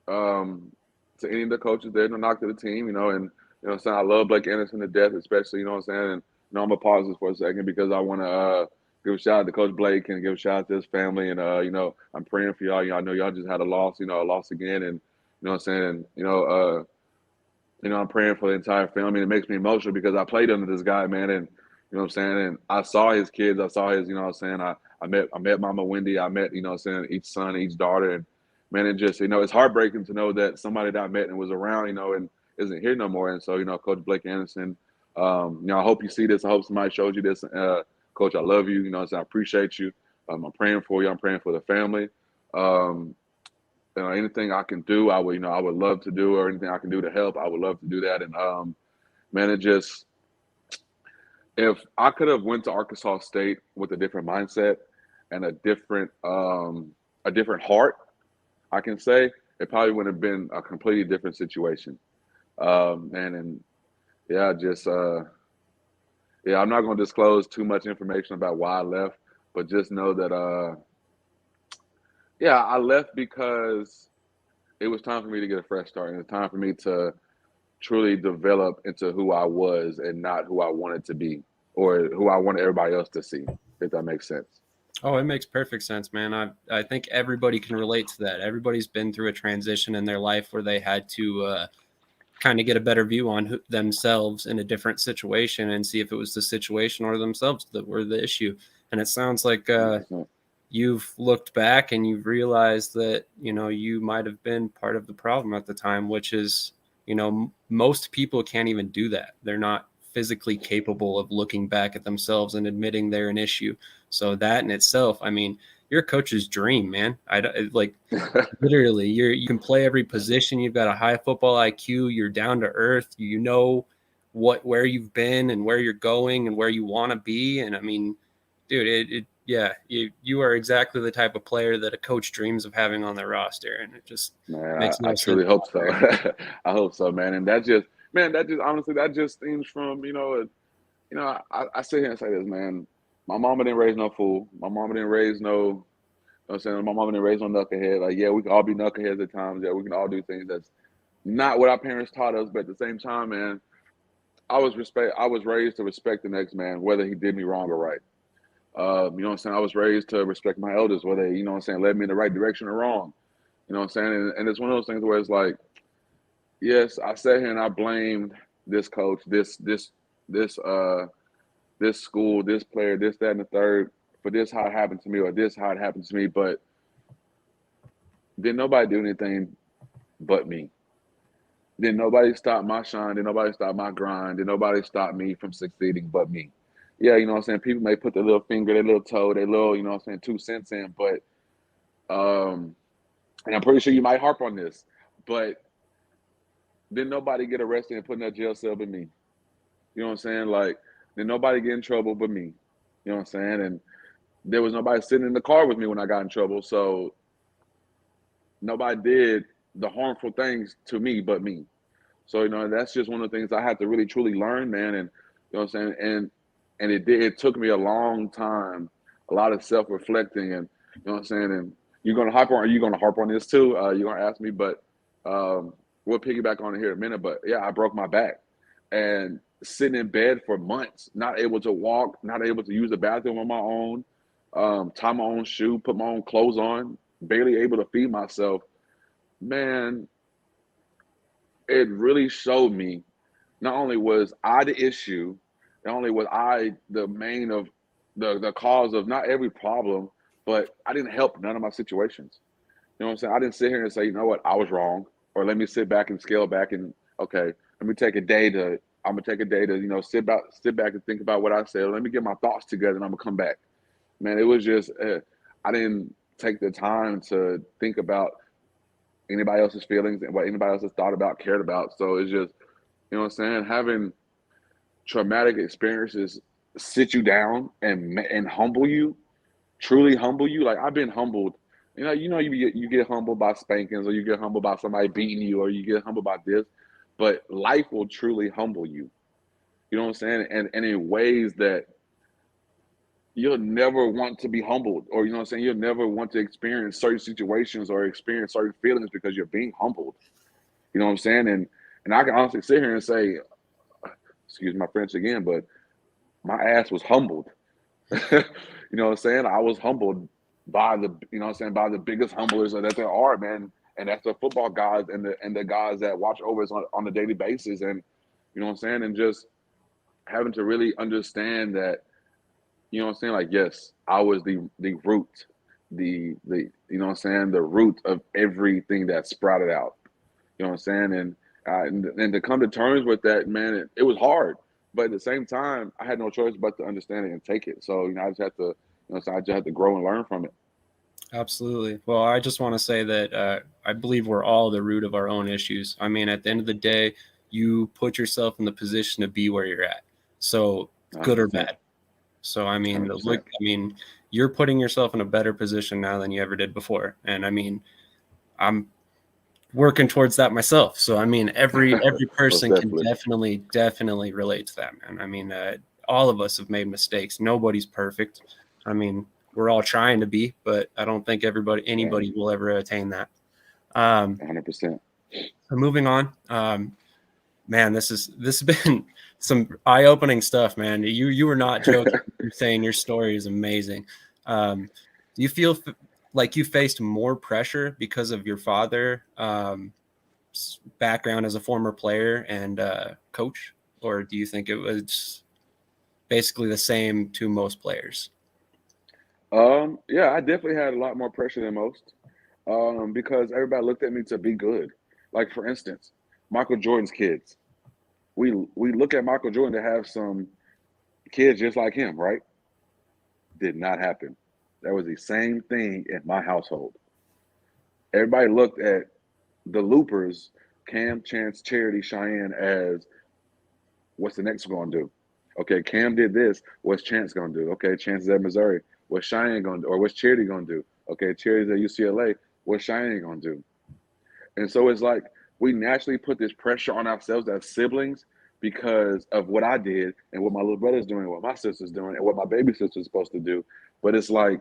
to any of the coaches there, no knock to the team, and what I'm saying, I love Blake Anderson to death, especially, what I'm saying, and I'm gonna pause this for a second because I want to give a shout out to Coach Blake and give a shout out to his family, and I'm praying for y'all. I know y'all just had a loss, a loss again, and what I'm saying, and I'm praying for the entire family. And it makes me emotional because I played under this guy, man, and what I'm saying, and I saw his kids, I saw his, what I'm saying, I met Mama Wendy, I met, what I'm saying, each son, each daughter, and man, it just, it's heartbreaking to know that somebody that I met and was around, and isn't here no more. And so, Coach Blake Anderson, I hope you see this. I hope somebody shows you this. Coach, I love you. I appreciate you. I'm praying for you. I'm praying for the family. Anything I can do, I would love to do, or anything I can do to help, I would love to do that. And man, it just, if I could have went to Arkansas State with a different mindset and a different heart, I can say it probably would have been a completely different situation. And yeah, just yeah, I'm not going to disclose too much information about why I left, but just know that yeah, I left because it was time for me to get a fresh start, and it's time for me to truly develop into who I was and not who I wanted to be or who I wanted everybody else to see, if that makes sense. Oh, it makes perfect sense, man. I think everybody can relate to that. Everybody's been through a transition in their life where they had to kind of get a better view on themselves in a different situation and see if it was the situation or themselves that were the issue. And it sounds like you've looked back and you've realized that, you might have been part of the problem at the time, which is, most people can't even do that. They're not physically capable of looking back at themselves and admitting they're an issue. So that in itself, I mean, you're a coach's dream, man. Like literally, you can play every position. You've got a high football IQ. You're down to earth. You know where you've been and where you're going and where you want to be. And I mean, dude, yeah, you are exactly the type of player that a coach dreams of having on their roster, and it just makes no I sense. truly hope so. I hope so, man. And that just honestly, that just stems from I sit here and say this, man. My mama didn't raise no fool. My mama didn't raise no. You know what I'm saying, my mama didn't raise no knucklehead. Like, yeah, we can all be knuckleheads at times. Yeah, we can all do things that's not what our parents taught us. But at the same time, man, I was raised to respect the next man, whether he did me wrong or right. You know what I'm saying? I was raised to respect my elders, whether they, led me in the right direction or wrong. You know what I'm saying? And it's one of those things where it's like, yes, I sat here and I blamed this coach, this school, this player, this, that, and the third for this how it happened to me or this how it happened to me. But did nobody do anything but me? Did nobody stop my shine? Did nobody stop my grind? Did nobody stop me from succeeding but me? Yeah, you know what I'm saying? People may put their little finger, their little toe, their little, 2 cents in, but and I'm pretty sure you might harp on this, but did nobody get arrested and put in that jail cell but me? You know what I'm saying? Like, did nobody get in trouble but me? You know what I'm saying? And there was nobody sitting in the car with me when I got in trouble. So nobody did the harmful things to me but me. So, that's just one of the things I had to really truly learn, man. And you know what I'm saying? And it took me a long time, a lot of self-reflecting, and you know what I'm saying? And you're gonna harp on this too. You're gonna ask me, but we'll piggyback on it here in a minute. But yeah, I broke my back and sitting in bed for months, not able to walk, not able to use the bathroom on my own, tie my own shoe, put my own clothes on, barely able to feed myself. Man, it really showed me not only was I the issue, not only was I the main of the cause of not every problem, but I didn't help none of my situations. You know what I'm saying? I didn't sit here and say, you know what, I was wrong, or let me sit back and scale back and okay, let me take a day to I'm gonna take a day to sit back and think about what I said. Let me get my thoughts together and I'm gonna come back. Man, it was just I didn't take the time to think about anybody else's feelings and what anybody else has thought about, cared about. So it's just what I'm saying, having traumatic experiences sit you down and humble you truly humble you. Like I've been humbled. You get humbled by spankings, or you get humbled by somebody beating you, or you get humbled by this. But life will truly humble you. You know what I'm saying? And in ways that you'll never want to be humbled, or you know what I'm saying, you'll never want to experience certain situations or experience certain feelings because you're being humbled. You know what I'm saying? And I can honestly sit here and say, excuse my French again, but my ass was humbled. You know what I'm saying? I was humbled by by the biggest humblers that there are, man. And that's the football guys and the guys that watch over us on a daily basis. And you know what I'm saying? And just having to really understand that, you know what I'm saying? Like, yes, I was the root, the you know what I'm saying, the root of everything that sprouted out. You know what I'm saying? And to come to terms with that, man, it was hard. But at the same time, I had no choice but to understand it and take it. So, I just had to, so I just had to grow and learn from it. Absolutely. Well, I just want to say that I believe we're all the root of our own issues. I mean, at the end of the day, you put yourself in the position to be where you're at. So, good or 100%. bad. So, I mean, 100%. you're putting yourself in a better position now than you ever did before. And I mean, I'm working towards that myself. So, I mean, every person can definitely relate to that, man. I mean, all of us have made mistakes. Nobody's perfect. I mean, we're all trying to be, but I don't think anybody will ever attain that. 100%. So moving on, man, this has been some eye-opening stuff, man. You were not joking. You're saying your story is amazing. Do you feel like you faced more pressure because of your father background as a former player and coach, or do you think it was basically the same to most players? Yeah, I definitely had a lot more pressure than most. Because everybody looked at me to be good. Like for instance, Michael Jordan's kids. We look at Michael Jordan to have some kids just like him, right? Did not happen. That was the same thing in my household. Everybody looked at the Loopers, Cam, Chance, Charity, Cheyenne, as what's the next one gonna do? Okay, Cam did this. What's Chance gonna do? Okay, Chance is at Missouri. What's Cheyenne gonna do? Or what's Charity gonna do? Okay, Charity's at UCLA. What's Cheyenne gonna do? And so it's like we naturally put this pressure on ourselves as siblings because of what I did and what my little brother's doing, what my sister's doing, and what my baby sister's supposed to do. But it's like,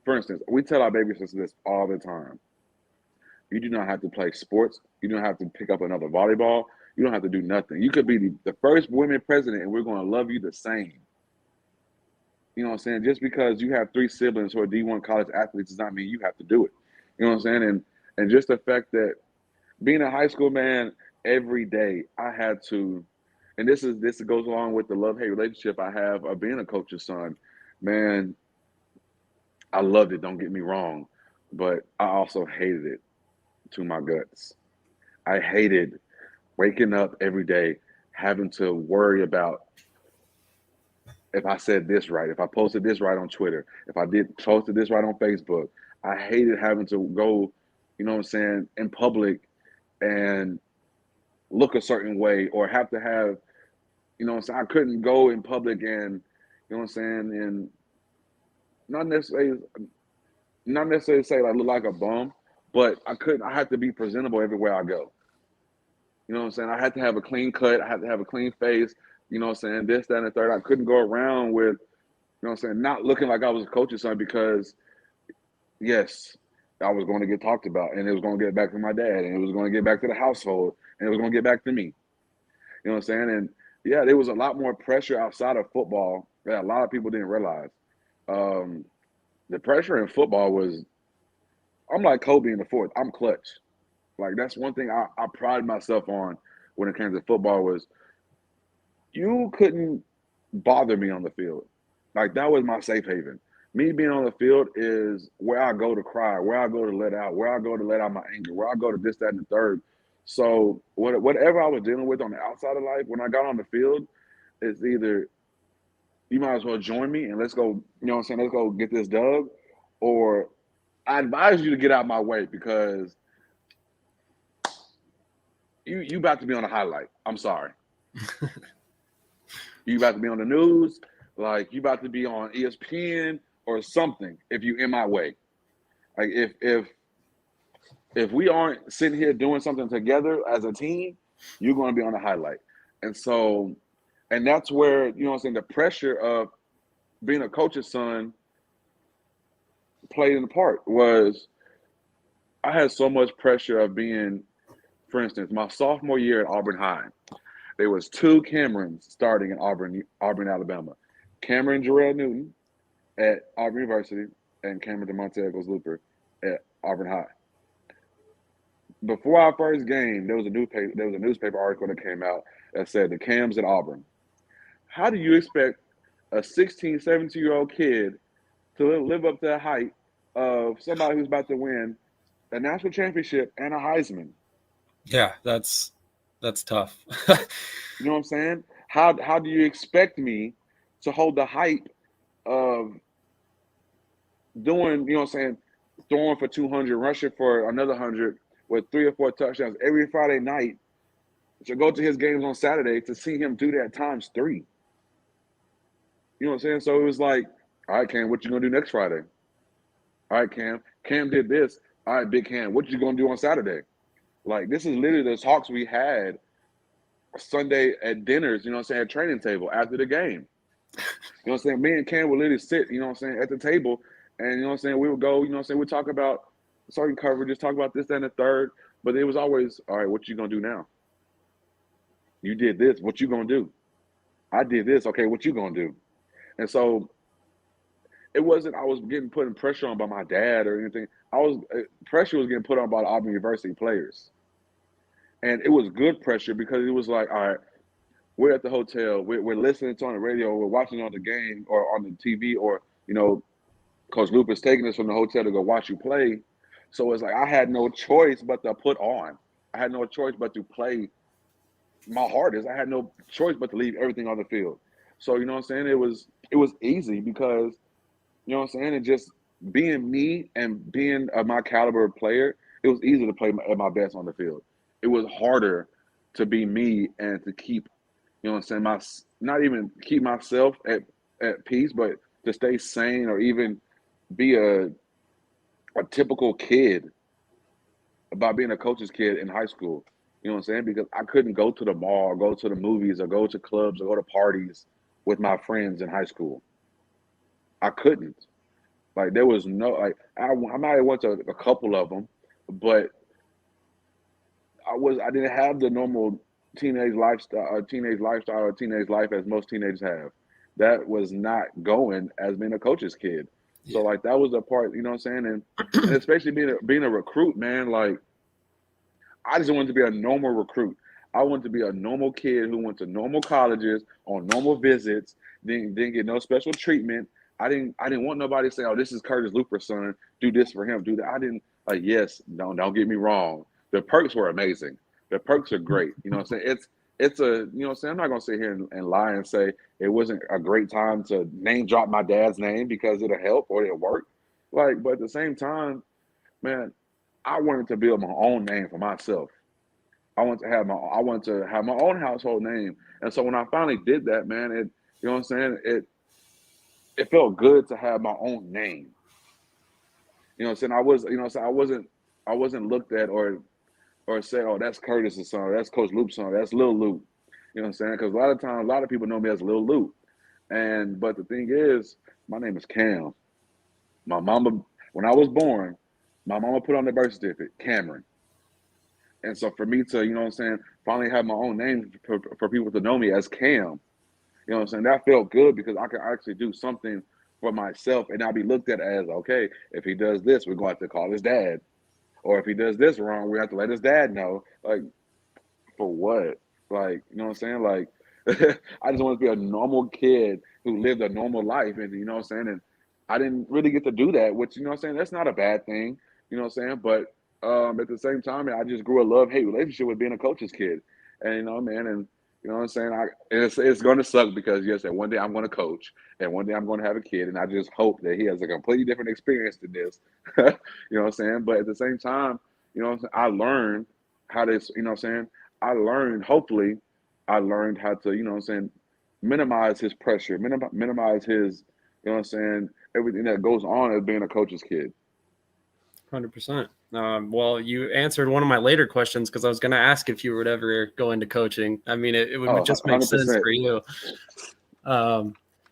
for instance, we tell our baby sister this all the time. You do not have to play sports. You don't have to pick up another volleyball. You don't have to do nothing. You could be the first women president, and we're going to love you the same. You know what I'm saying? Just because you have three siblings who are D1 college athletes does not mean you have to do it. You know what I'm saying? And just the fact that being a high school man, every day I had to, and this goes along with the love-hate relationship I have of being a coach's son. Man, I loved it, don't get me wrong, but I also hated it to my guts. I hated waking up every day having to worry about if I said this right, if I posted this right on Twitter, if I did posted this right on Facebook. I hated having to go, you know what I'm saying, in public and look a certain way or have to have, you know what I'm saying, I couldn't go in public and, you know what I'm saying, and not necessarily not necessarily say like look like a bum, but I had to be presentable everywhere I go. You know what I'm saying? I had to have a clean cut, I had to have a clean face, you know what I'm saying, this, that, and the third. I couldn't go around with, you know what I'm saying, not looking like I was a coach's son because yes, I was going to get talked about and it was going to get back to my dad and it was going to get back to the household and it was going to get back to me. You know what I'm saying? And yeah, there was a lot more pressure outside of football that a lot of people didn't realize. Um, the pressure in football was, I'm like Kobe in the fourth. I'm clutch. Like that's one thing I pride myself on when it came to football was you couldn't bother me on the field. Like that was my safe haven. Me being on the field is where I go to cry, where I go to let out, where I go to let out my anger, where I go to this, that, and the third. So whatever I was dealing with on the outside of life, when I got on the field, it's either you might as well join me and let's go, you know what I'm saying, let's go get this dub, or I advise you to get out of my way because you about to be on a highlight. I'm sorry. You about to be on the news, like you about to be on ESPN or something if you in my way. Like if we aren't sitting here doing something together as a team, you're going to be on the highlight. And so, and that's where, you know what I'm saying, the pressure of being a coach's son played in the part was I had so much pressure of being, for instance, my sophomore year at Auburn High. There was two Camerons starting in Auburn, Alabama. Cameron Jarrell Newton at Auburn University and Cameron Echols-Luper at Auburn High. Before our first game, there was a newspaper article that came out that said the Cams at Auburn. How do you expect a 16, 17-year-old kid to live up to the height of somebody who's about to win a national championship and a Heisman? Yeah, that's tough. You know what I'm saying? How do you expect me to hold the hype of doing, you know what I'm saying, throwing for 200, rushing for another 100 with 3 or 4 touchdowns every Friday night to go to his games on Saturday to see him do that times 3? You know what I'm saying? So it was like, all right, Cam, what you gonna do next Friday? All right, Cam. Cam did this. All right, Big Cam, what you gonna do on Saturday? Like, this is literally the talks we had Sunday at dinners, you know what I'm saying, at training table after the game. You know what I'm saying? Me and Cam would literally sit, you know what I'm saying, at the table, and you know what I'm saying, we would go, you know what I'm saying, we'd talk about certain coverages, talk about this, that, and the third, but it was always, all right, what you gonna do now? You did this, what you gonna do? I did this, okay, what you gonna do? And so it wasn't I was getting putting pressure on by my dad or anything. Pressure was getting put on by the Auburn University players. And it was good pressure because it was like, all right, we're at the hotel, we're listening to on the radio, we're watching on the game or on the TV, or, you know, Coach Luper's taking us from the hotel to go watch you play. So it's like I had no choice but to put on. I had no choice but to play my hardest. I had no choice but to leave everything on the field. So, you know what I'm saying? It was easy because, you know what I'm saying, and just being me and being my caliber of player, it was easy to play at my best on the field. It was harder to be me and to keep, you know what I'm saying, not even keep myself at peace, but to stay sane or even be a typical kid about being a coach's kid in high school. You know what I'm saying? Because I couldn't go to the mall, or go to the movies, or go to clubs, or go to parties with my friends in high school. I couldn't. Like, there was no, like, I might have went to a couple of them, but I didn't have the normal teenage lifestyle or teenage life as most teenagers have. That was not going as being a coach's kid. Yeah. So like that was the part, you know what I'm saying? And especially being a recruit, man, like I just wanted to be a normal recruit. I wanted to be a normal kid who went to normal colleges on normal visits, didn't get no special treatment. I didn't want nobody to say, "Oh, this is Kurtis Luper's son. Do this for him. Do that." I didn't like. Yes, don't get me wrong. The perks were amazing. The perks are great. You know what I'm saying? It's a, you know what I'm saying? I'm not gonna sit here and lie and say it wasn't a great time to name drop my dad's name because it'll help or it'll work. Like, but at the same time, man, I wanted to build my own name for myself. I wanted to have my own household name. And so when I finally did that, man, you know what I'm saying? It felt good to have my own name. You know what I'm saying? You know what I'm saying? I wasn't looked at or said, "Oh, that's Kurtis' son, or that's Coach Luke's son, that's Lil Luke." You know what I'm saying? Because a lot of times, a lot of people know me as Lil Luke. But the thing is, my name is Cam. My mama, when I was born, my mama put on the birth certificate, Cameron. And so for me to, you know what I'm saying, finally have my own name for people to know me as Cam, you know what I'm saying, that felt good because I could actually do something for myself and not be looked at as, okay, if he does this, we're going to have to call his dad. Or if he does this wrong, we have to let his dad know. Like, for what? Like, you know what I'm saying? Like, I just want to be a normal kid who lived a normal life. And, you know what I'm saying? And I didn't really get to do that, which, you know what I'm saying? That's not a bad thing, you know what I'm saying? But at the same time, I just grew a love-hate relationship with being a coach's kid. And, you know, man, and, you know what I'm saying? It's going to suck because, yes, and one day I'm going to coach and one day I'm going to have a kid. And I just hope that he has a completely different experience than this. You know what I'm saying? But at the same time, you know what I'm saying? I learned how to, you know what I'm saying? Hopefully, I learned how to, you know what I'm saying, minimize his pressure, minimize his You know what I'm saying? Everything that goes on as being a coach's kid. 100%. Well, you answered one of my later questions because I was going to ask if you would ever go into coaching. I mean, it would Oh, just make sense 100%. for you.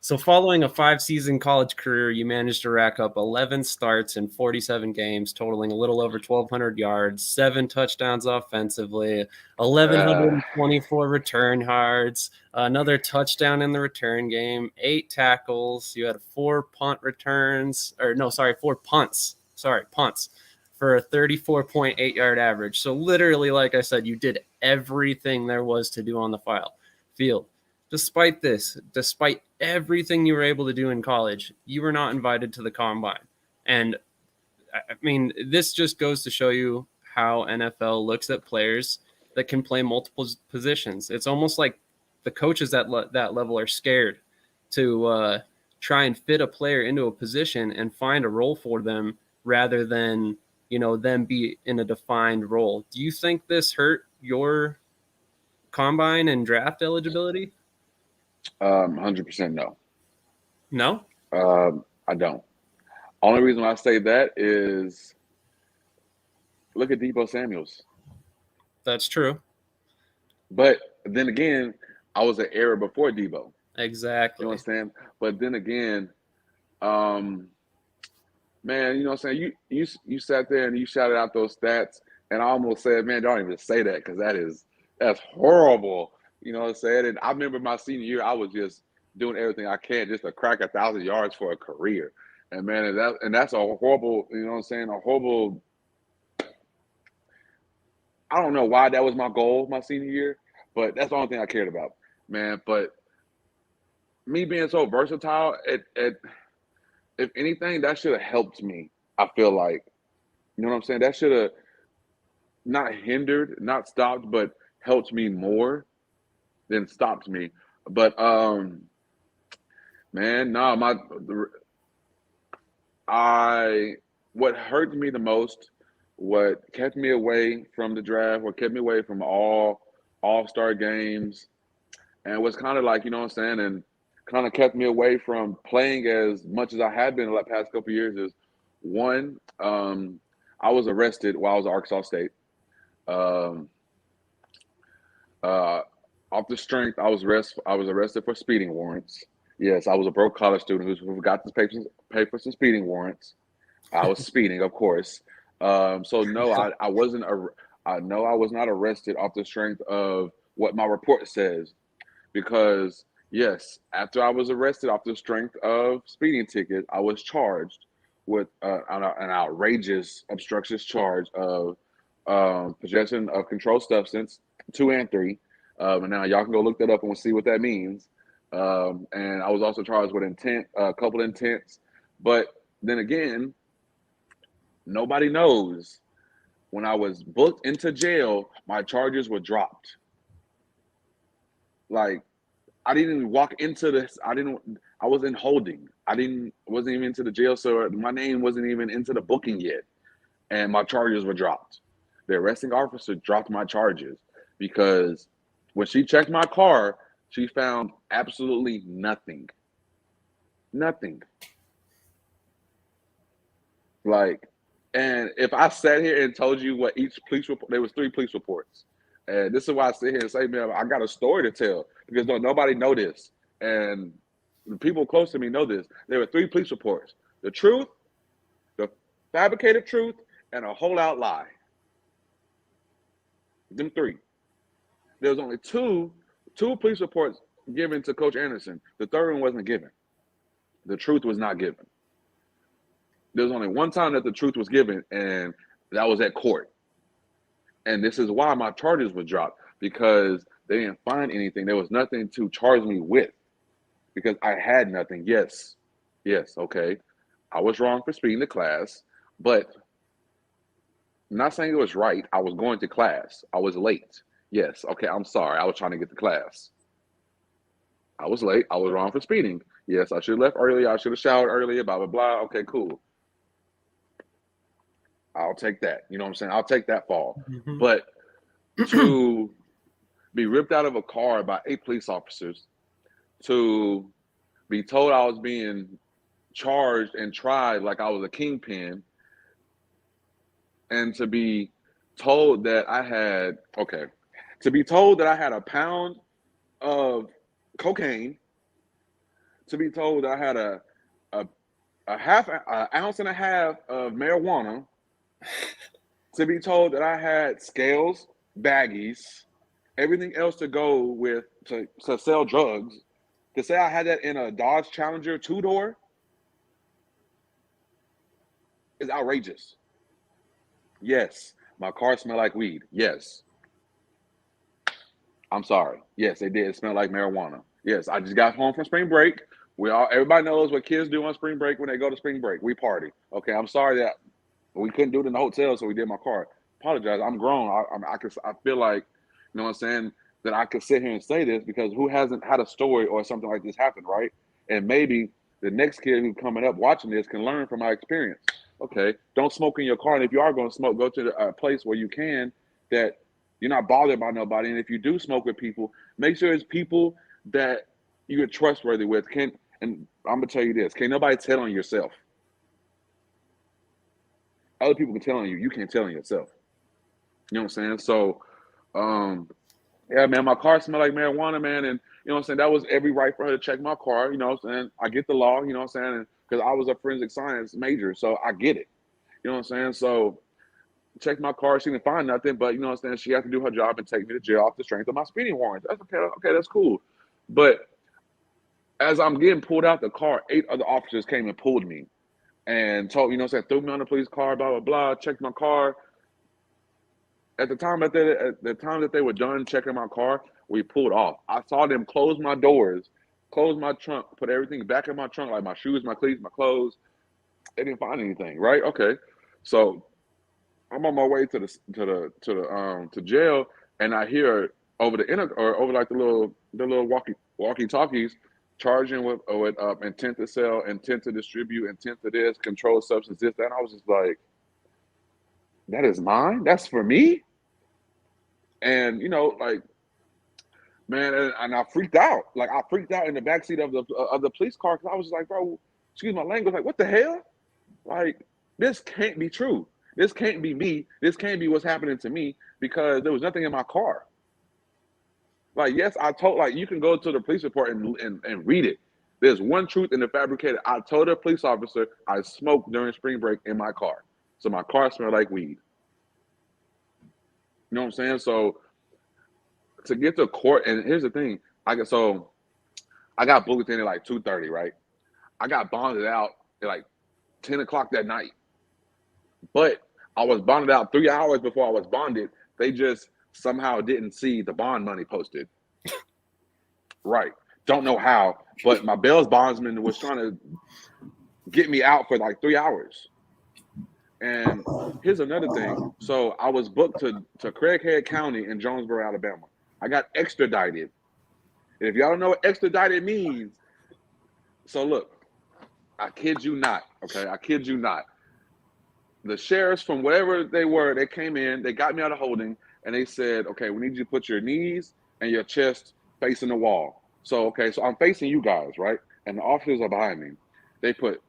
So following a 5-season college career, you managed to rack up 11 starts in 47 games, totaling a little over 1,200 yards, 7 touchdowns offensively, 1,124 return yards, another touchdown in the return game, 8 tackles. You had 4 punts for a 34.8-yard average. So literally, like I said, you did everything there was to do on the field. Despite this, despite everything you were able to do in college, you were not invited to the combine. And I mean, this just goes to show you how NFL looks at players that can play multiple positions. It's almost like the coaches at that level are scared to try and fit a player into a position and find a role for them rather than, them be in a defined role. Do you think this hurt your combine and draft eligibility? 100% no. No? I don't. Only reason why I say that is look at Deebo Samuels. That's true. But then again, I was an era before Deebo. Exactly. You know what I'm saying? But then again, man, you know what I'm saying? You sat there and you shouted out those stats, and I almost said, man, don't even say that because that's horrible. You know what I'm saying? And I remember my senior year, I was just doing everything I can just to crack 1,000 yards for a career. And man, that's a horrible, you know what I'm saying? A horrible. I don't know why that was my goal my senior year, but that's the only thing I cared about, man. But me being so versatile, if anything, that should have helped me. I feel like, you know what I'm saying? That should have not hindered, not stopped, but helped me more than stopped me. But man, no, I what hurt me the most, what kept me away from the draft, what kept me away from all-star games, and was kind of like, you know what I'm saying, and kind of kept me away from playing as much as I had been the past couple of years is one, I was arrested while I was at Arkansas State. Um, uh, off the strength, I was arrested for speeding warrants. Yes, I was a broke college student who forgot to pay for some speeding warrants. I was speeding, of course. So no, I wasn't. I know I was not arrested off the strength of what my report says, because yes, after I was arrested off the strength of speeding ticket, I was charged with an outrageous obstructions charge of possession of controlled substance 2 and 3. And now y'all can go look that up and we'll see what that means. And I was also charged with intent, a couple intents. But then again, nobody knows. When I was booked into jail, my charges were dropped. Like, I didn't even walk into this. I was in holding. Wasn't even into the jail, so my name wasn't even into the booking yet. And my charges were dropped. The arresting officer dropped my charges because when she checked my car, she found absolutely nothing. Nothing. Like, and if I sat here and told you what each police report, there was 3 police reports. And this is why I sit here and say, man, I got a story to tell because nobody know this. And the people close to me know this. There were 3 police reports: the truth, the fabricated truth, and a whole out lie. Them 3. There was only two police reports given to Coach Anderson. The third one wasn't given. The truth was not given. There was only one time that the truth was given, and that was at court. And this is why my charges were dropped, because they didn't find anything. There was nothing to charge me with because I had nothing. Yes, okay. I was wrong for speeding the class, but I'm not saying it was right. I was going to class. I was late. Yes, okay, I'm sorry. I was trying to get to class. I was late. I was wrong for speeding. Yes, I should have left earlier. I should have showered earlier, blah, blah, blah. Okay, cool. I'll take that. You know what I'm saying? I'll take that fall. Mm-hmm. But to be ripped out of a car by 8 police officers, to be told I was being charged and tried like I was a kingpin, and to be told that I had a pound of cocaine, to be told that I had a a ounce and a half of marijuana, to be told that I had scales, baggies, everything else to go with to sell drugs, to say I had that in a Dodge Challenger 2-door is outrageous. Yes, my car smelled like weed. Yes. I'm sorry. Yes, it did smell like marijuana. Yes, I just got home from spring break. Everybody knows what kids do on spring break when they go to spring break. We party. Okay, I'm sorry that we couldn't do it in the hotel, so we did my car. Apologize. I'm grown. I feel like, you know what I'm saying, that I could sit here and say this because who hasn't had a story or something like this happen, right? And maybe the next kid who's coming up watching this can learn from my experience. Okay, don't smoke in your car, and if you are going to smoke, go to a place where you can, that you're not bothered by nobody. And if you do smoke with people, make sure it's people that you're trustworthy with. And I'm gonna tell you this: can't nobody tell on yourself. Other people can tell on you. You can't tell on yourself. You know what I'm saying? So, um, yeah, man, my car smelled like marijuana, man, and you know what I'm saying. That was every right for her to check my car. You know what I'm saying? I get the law. You know what I'm saying? Because I was a forensic science major, so I get it. You know what I'm saying? So checked my car. She didn't find nothing, but you know what I'm saying? She had to do her job and take me to jail off the strength of my speeding warrant. That's okay. Okay, that's cool. But as I'm getting pulled out the car, 8 other officers came and pulled me and told, you know what I'm saying, threw me on the police car, blah, blah, blah, checked my car. At the time that they were done checking my car, we pulled off. I saw them close my doors, close my trunk, put everything back in my trunk, like my shoes, my cleats, my clothes. They didn't find anything, right? Okay. So I'm on my way to jail, and I hear over the or over like the little walkie talkies, charging with intent to sell, intent to distribute, intent to this, controlled substance, this, that. And I was just like, that is mine. That's for me. And you know, like, man, and I freaked out. Like I freaked out in the backseat of the police car because I was just like, bro, excuse my language, like, what the hell? Like, this can't be true. This can't be me. This can't be what's happening to me because there was nothing in my car. Like, yes, I told, like, you can go to the police report and read it. There's one truth in the fabricated. I told a police officer I smoked during spring break in my car. So my car smelled like weed. You know what I'm saying? So to get to court, and here's the thing. I got booked in at like 2:30, right? I got bonded out at like 10 o'clock that night. But I was bonded out 3 hours before I was bonded. They just somehow didn't see the bond money posted. Right. Don't know how, but my bail's bondsman was trying to get me out for like 3 hours. And here's another thing. So I was booked to Craighead County in Jonesboro, Alabama. I got extradited. And if y'all don't know what extradited means, so look, I kid you not, okay? I kid you not. The sheriffs from wherever they were, they came in, they got me out of holding, and they said, okay, we need you to put your knees and your chest facing the wall. So, okay, so I'm facing you guys, right? And the officers are behind me. They put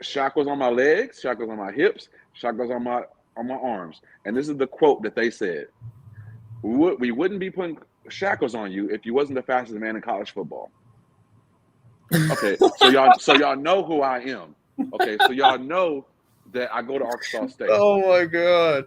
shackles on my legs, shackles on my hips, shackles on my arms. And this is the quote that they said. We wouldn't be putting shackles on you if you wasn't the fastest man in college football. Okay, so y'all know who I am. Okay, so y'all know that I go to Arkansas State. Oh my God.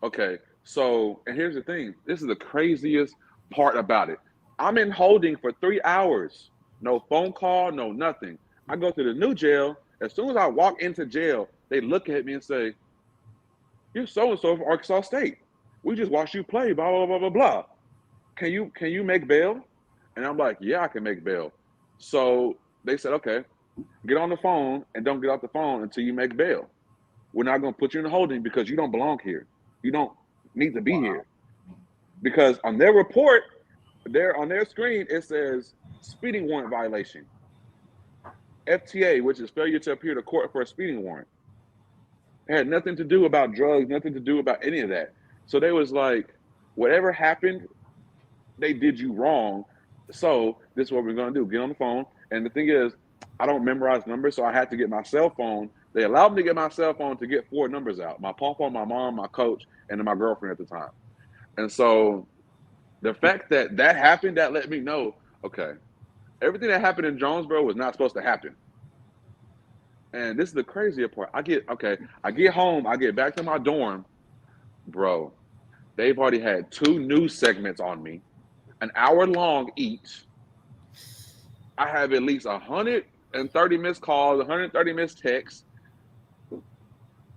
Okay, so, and here's the thing. This is the craziest part about it. I'm in holding for 3 hours. No phone call, no nothing. I go to the new jail. As soon as I walk into jail, they look at me and say, you're so-and-so from Arkansas State. We just watched you play, blah, blah, blah, blah, blah. Can you make bail? And I'm like, yeah, I can make bail. So they said, okay, get on the phone and don't get off the phone until you make bail. We're not going to put you in holding because you don't belong here. You don't need to be here. Because on their report, on their screen, it says speeding warrant violation. FTA, which is failure to appear to court for a speeding warrant. It had nothing to do about drugs, nothing to do about any of that. So they was like, whatever happened, they did you wrong. So this is what we're going to do. Get on the phone. And the thing is, I don't memorize numbers, so I had to get my cell phone. They allowed me to get my cell phone to get 4 numbers out: my papa, my mom, my coach, and then my girlfriend at the time. And so the fact that that happened, that let me know, okay, everything that happened in Jonesboro was not supposed to happen. And this is the crazier part. I get home, I get back to my dorm, bro. They've already had 2 news segments on me, an hour long each. I have at least 130 missed calls, 130 missed texts,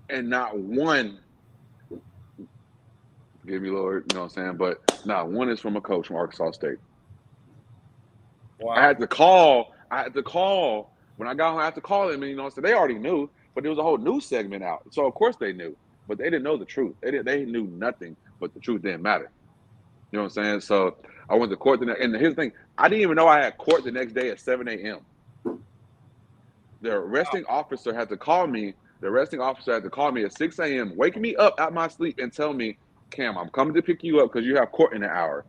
and not one, forgive me, Lord, you know what I'm saying, but not one is from a coach from Arkansas State. Wow. I had to call when I got home. I had to call them, and you know, so they already knew, but there was a whole news segment out, so of course they knew, but they didn't know the truth. They knew nothing, but the truth didn't matter. You know what I'm saying? So I went to court the next, and here's the thing: I didn't even know I had court the next day at 7 a.m. The arresting officer had to call me. The arresting officer had to call me at 6 a.m., wake me up out my sleep, and tell me, Cam, I'm coming to pick you up because you have court in an hour.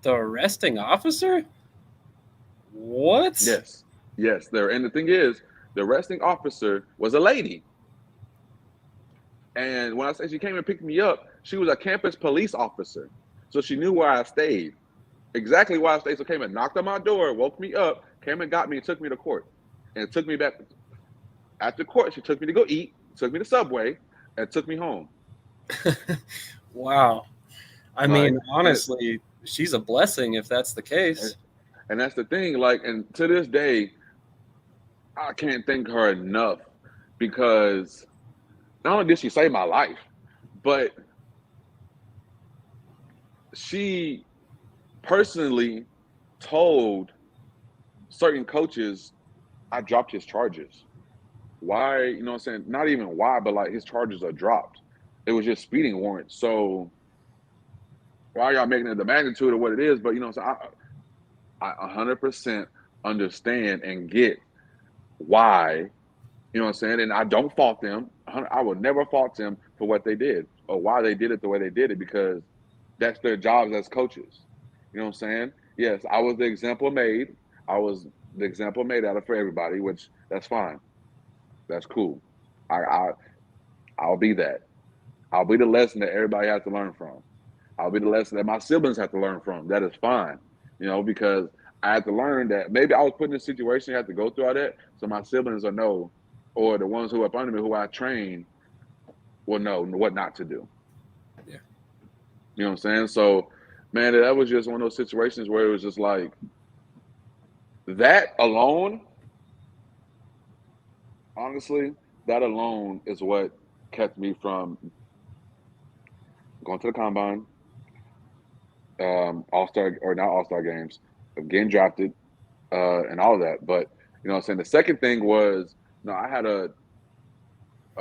The arresting officer? What? Yes. There, and the thing is, the arresting officer was a lady. And when I say she came and picked me up, she was a campus police officer. So she knew where I stayed. Exactly where I stayed. So came and knocked on my door, woke me up, came and got me and took me to court. And took me back. After court, she took me to go eat, took me to Subway, and took me home. Wow. I mean, honestly, she's a blessing if that's the case. And that's the thing. Like, and to this day, I can't thank her enough, because not only did she save my life, but she personally told certain coaches I dropped his charges. Why? You know what I'm saying? Not even why, but like, his charges are dropped. It was just speeding warrants. So why y'all making it the magnitude of what it is? But you know what I'm saying? I 100% understand and get why, you know what I'm saying? And I don't fault them. I will never fault them for what they did or why they did it the way they did it, because that's their jobs as coaches. You know what I'm saying? Yes, I was the example made. I was the example made out of for everybody, which that's fine. That's cool. I'll be that. I'll be the lesson that everybody has to learn from. I'll be the lesson that my siblings have to learn from. That is fine, you know, because I had to learn that maybe I was put in a situation I had to go through all that, so my siblings will know, or the ones who are up under me, who I train, will know what not to do. Yeah. You know what I'm saying? So, man, that was just one of those situations where it was just like, that alone, honestly, that alone is what kept me from going to the combine, all-star, or not all-star games, of getting drafted, and all of that. But you know what I'm saying, the second thing was, I had a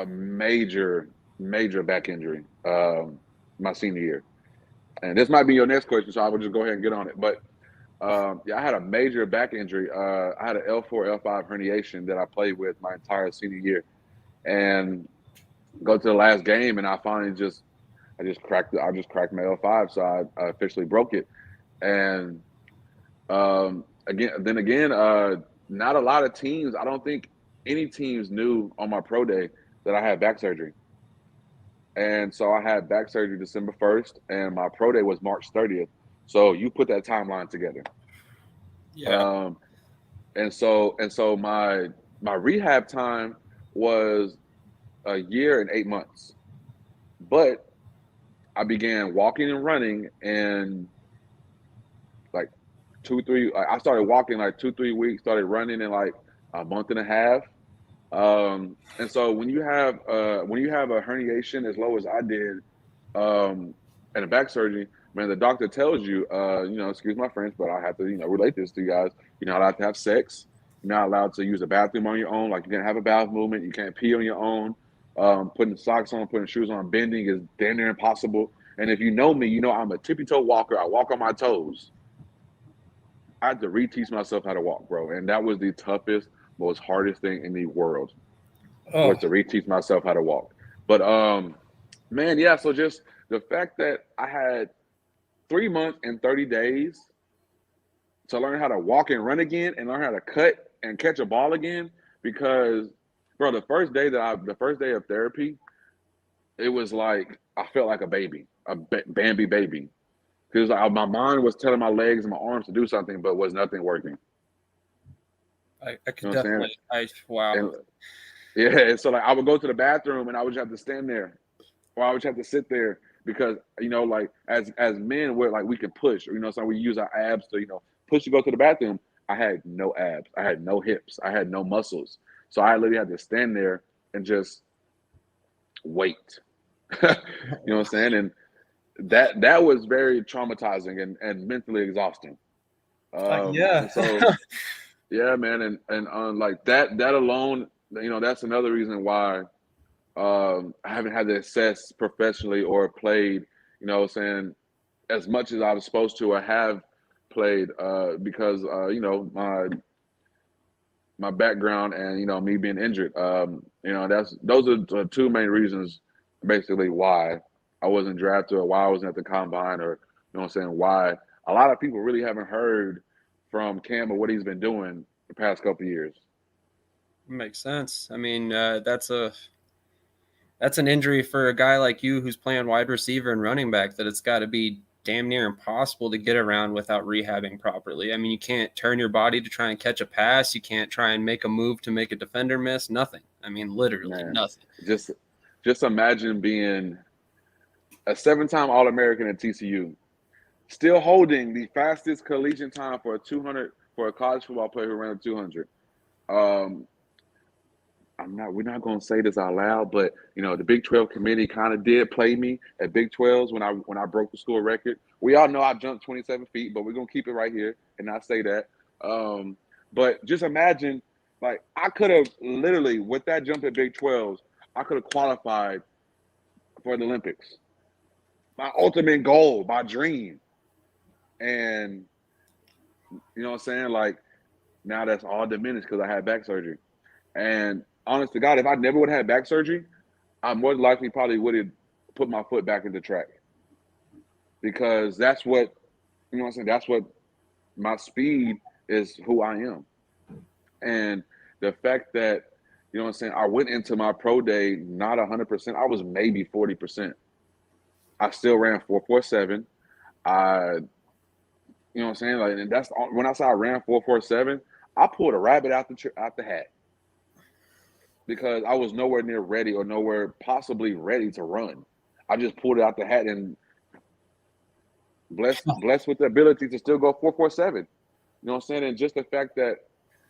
major back injury my senior year. And this might be your next question, so I will just go ahead and get on it. But yeah, I had a major back injury. I had an L4, L5 herniation that I played with my entire senior year. And go to the last game, and I finally I just cracked my L5, so I officially broke it. And again, not a lot of teams, I don't think any teams knew on my pro day that I had back surgery. And so I had back surgery December 1st, and my pro day was March 30th. So you put that timeline together. Yeah. And so my rehab time was a year and 8 months. But I began walking and running in like 2-3. I started walking like 2-3 weeks. Started running in like a month and a half. And so when you have a herniation as low as I did, and a back surgery, man, the doctor tells you, excuse my French, but I have to, relate this to you guys. You're not allowed to have sex. You're not allowed to use a bathroom on your own. Like, you can't have a bowel movement. You can't pee on your own. Putting socks on, putting shoes on, bending is damn near impossible. And if you know me, you know I'm a tippy-toe walker. I walk on my toes. I had to reteach myself how to walk, bro. And that was the toughest, most hardest thing in the world, was to reteach myself how to walk. But man, yeah, so just the fact that I had 3 months and 30 days to learn how to walk and run again and learn how to cut and catch a ball again. Because, bro, the first day of therapy, it was like I felt like a baby, a Bambi baby. Because my mind was telling my legs and my arms to do something, but was nothing working. I You could know what I'm definitely. Wow. saying? And yeah, so like I would go to the bathroom and I would just have to stand there, or I would just have to sit there because like as men, we're like we can push, or so we use our abs to push to go to the bathroom. I had no abs, I had no hips, I had no muscles, so I literally had to stand there and just wait. You know what I'm saying? And that was very traumatizing and mentally exhausting. Yeah. And so yeah, man, and like that alone, that's another reason why I haven't had to assess professionally or played, saying as much as I was supposed to or have played because my background and me being injured. Those are the two main reasons basically why I wasn't drafted or why I wasn't at the combine, or why a lot of people really haven't heard from Cam or what he's been doing the past couple of years. Makes sense. I mean, that's an injury for a guy like you who's playing wide receiver and running back that it's got to be damn near impossible to get around without rehabbing properly. I mean, you can't turn your body to try and catch a pass. You can't try and make a move to make a defender miss. Nothing. I mean, literally Man, nothing. just imagine being a 7-time All-American at TCU, still holding the fastest collegiate time for a 200 for a college football player who ran a 200. Um, we're not going to say this out loud, but the Big 12 committee kind of did play me at Big 12s when I broke the school record. We all know I jumped 27 feet, but we're going to keep it right here and not say that. But just imagine, like, I could have literally, with that jump at Big 12s, I could have qualified for the Olympics. My ultimate goal, my dream. And you know what I'm saying? Like, now that's all diminished because I had back surgery. And honest to God, if I never would have had back surgery, I more than likely probably would have put my foot back into track. Because that's what, that's what my speed is, who I am. And the fact that, I went into my pro day not 100%, I was maybe 40%. I still ran 4.47. Like, and that's when I saw I ran 4.47, I pulled a rabbit out the hat because I was nowhere near ready or nowhere possibly ready to run. I just pulled it out the hat and blessed with the ability to still go 4.47. You know what I'm saying? And just the fact that,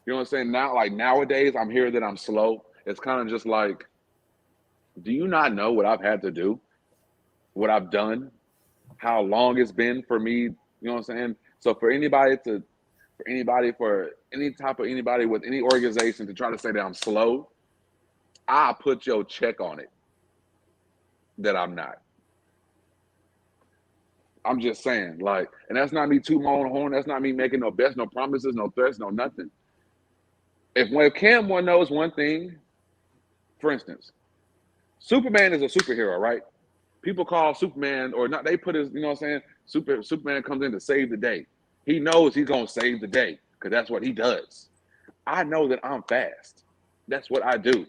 now, like nowadays I'm here that I'm slow. It's kind of just like, do you not know what I've had to do? What I've done? How long it's been for me? You know what I'm saying? So for any type of anybody with any organization to try to say that I'm slow, I'll put your check on it that I'm not. I'm just saying, like, and that's not me tooting my own horn. That's not me making no bets, no promises, no threats, no nothing. If Cam knows one thing, for instance, Superman is a superhero, right? People call Superman, or not, they put his, you know what I'm saying? Superman comes in to save the day. He knows he's gonna save the day because that's what he does. I know that I'm fast. That's what I do.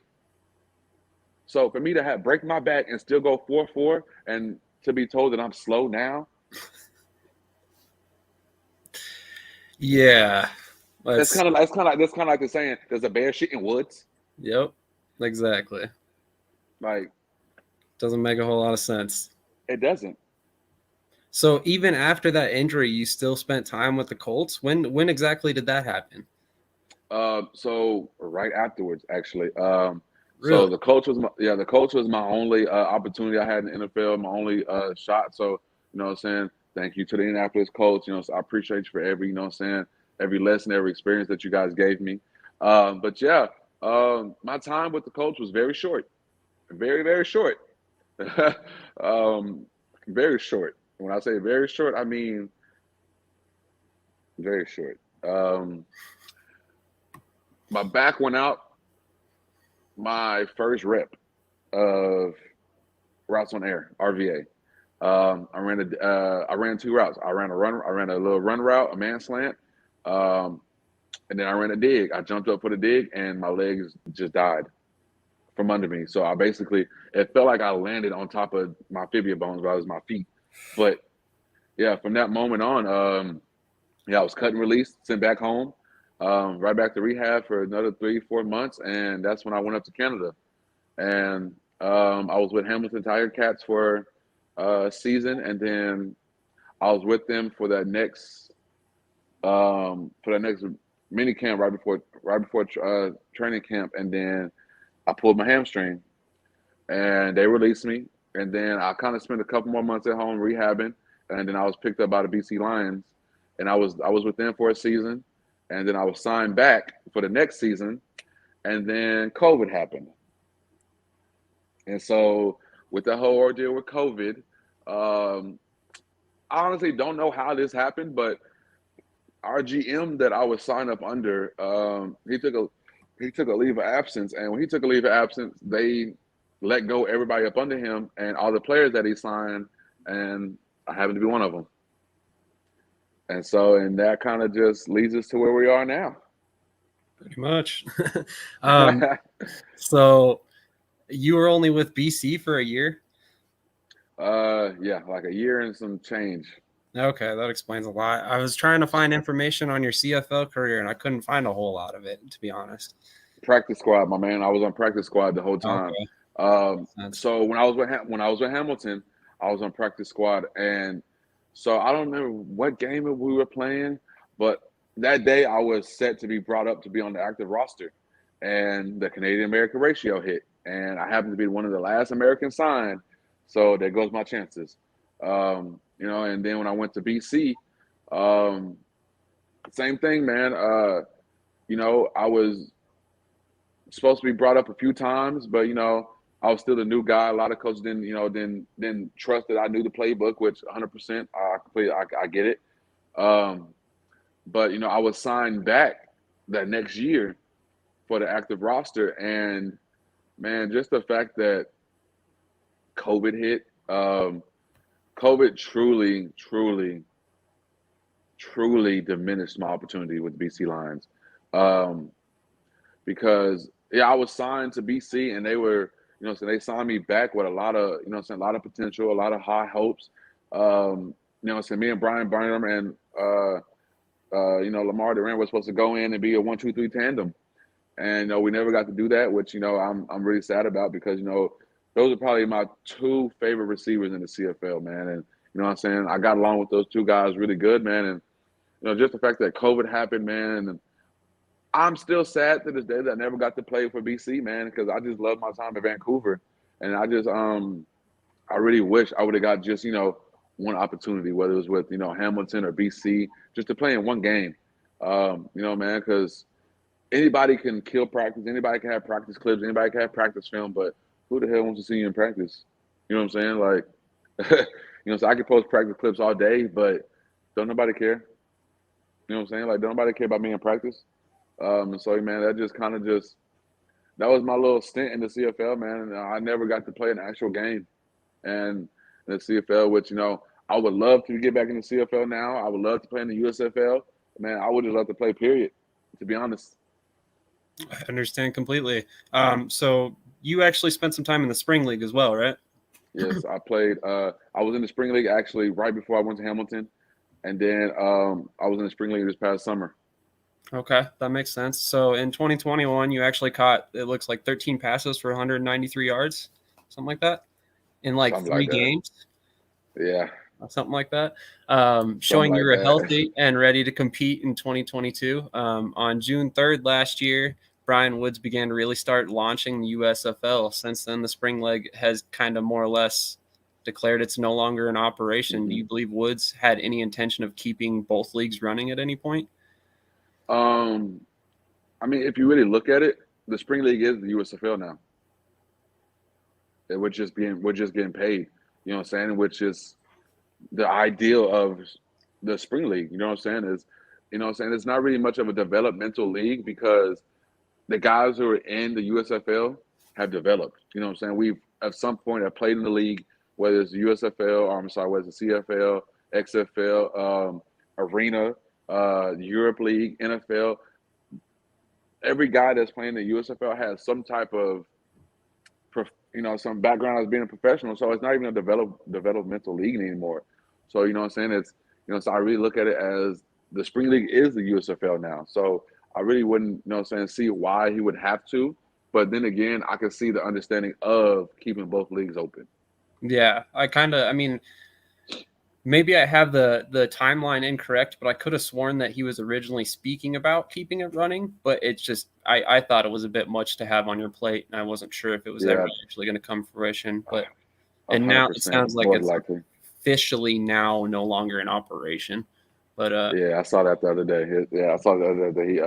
So for me to break my back and still go 4.4 and to be told that I'm slow now, Yeah. that's kind of like the saying, "Does a bear shit in woods?" Yep. Exactly. Like, doesn't make a whole lot of sense. It doesn't. So even after that injury, you still spent time with the Colts. When exactly did that happen? So right afterwards, actually. Really? So the coach was my only opportunity I had in the NFL, my only shot. So what I'm saying, thank you to the Indianapolis Colts. So I appreciate you for every every lesson, every experience that you guys gave me. But yeah, my time with the Colts was very short, very very short, very short. When I say very short, I mean very short. My back went out my first rep of routes on air, RVA. I ran 2 routes. I ran a little run route, a man slant, And then I ran a dig. I jumped up for the dig, and my legs just died from under me. So I basically, it felt like I landed on top of my fibula bones, but it was my feet. But yeah, from that moment on, yeah, I was cut and released, sent back home, right back to rehab for another 3, 4 months, and that's when I went up to Canada. And I was with Hamilton Tiger Cats for a season, and then I was with them for that next mini camp right before training camp, and then I pulled my hamstring, and they released me, and then I kind of spent a couple more months at home rehabbing, and then I was picked up by the BC Lions, and I was with them for a season, and then I was signed back for the next season, and then COVID happened, and so with the whole ordeal with COVID, um, I honestly don't know how this happened, but our GM that I was signed up under, he took a leave of absence, and when he took a leave of absence, they let go everybody up under him and all the players that he signed, and I happen to be one of them. And that kind of just leads us to where we are now. Pretty much. So you were only with BC for a year? Yeah, like a year and some change. Okay, that explains a lot. I was trying to find information on your CFL career, and I couldn't find a whole lot of it, to be honest. Practice squad, my man. I was on practice squad the whole time. Okay. So when I was with Hamilton, I was on practice squad, and so I don't remember what game we were playing, but that day I was set to be brought up to be on the active roster, and the Canadian American ratio hit, and I happened to be one of the last Americans signed, so there goes my chances. And then when I went to BC, um, same thing, man. I was supposed to be brought up a few times, but I was still a new guy. A lot of coaches didn't trust that I knew the playbook, which 100% I get it. But I was signed back that next year for the active roster, and man, just the fact that COVID hit, COVID truly, truly, truly diminished my opportunity with the BC Lions. Um, because yeah, I was signed to BC, and they were, so they signed me back with a lot of, a lot of potential, a lot of high hopes. So me and Brian Burnham and Lamar Durant were supposed to go in and be a 1-2-3 tandem, and we never got to do that, which I'm really sad about, because those are probably my two favorite receivers in the CFL, man, and you know what I'm saying, I got along with those two guys really good, man, and just the fact that COVID happened, man, and I'm still sad to this day that I never got to play for BC, man, because I just love my time in Vancouver, and I really wish I would have got just one opportunity, whether it was with Hamilton or BC, just to play in one game, man, because anybody can kill practice, anybody can have practice clips, anybody can have practice film, but who the hell wants to see you in practice? You know what I'm saying? Like, so I could post practice clips all day, but don't nobody care. You know what I'm saying? Like, don't nobody care about me in practice. And so, man, that was my little stint in the CFL, man. And I never got to play an actual game and in the CFL, which, I would love to get back in the CFL now. I would love to play in the USFL. Man, I would just love to play, period, to be honest. I understand completely. So you actually spent some time in the spring league as well, right? Yes, I played. I was in the spring league actually right before I went to Hamilton, and then I was in the spring league this past summer. Okay, that makes sense. So in 2021, you actually caught, it looks like 13 passes for 193 yards, something like that, in like Something three like that. games. Yeah. Something like that. Something Showing you like were that. healthy and ready to compete in 2022. On June 3rd last year, Brian Woods began to really start launching the USFL. Since then, the spring leg has kind of more or less declared it's no longer in operation. Mm-hmm. Do you believe Woods had any intention of keeping both leagues running at any point? I mean, if you really look at it, the spring league is the USFL now. We're just getting paid. You know what I'm saying? Which is the ideal of the spring league. You know what I'm saying? It's not really much of a developmental league, because the guys who are in the USFL have developed. You know what I'm saying? We've at some point have played in the league, whether it's the USFL, or I'm sorry, whether it's the CFL, XFL, Arena. Europe League, NFL. Every guy that's playing the USFL has some type of, some background as being a professional. So it's not even a developmental league anymore. So you know what I'm saying? It's so I really look at it as the spring league is the USFL now. So I really wouldn't, see why he would have to. But then again, I can see the understanding of keeping both leagues open. Yeah, I mean, maybe I have the timeline incorrect, but I could have sworn that he was originally speaking about keeping it running. But it's just I thought it was a bit much to have on your plate, and I wasn't sure if it was ever Yeah, actually going to come to fruition. But and now it 100%, sounds like more than it's likely. officially now no longer in operation. But Yeah, I saw that the other day. Yeah, I saw the other day he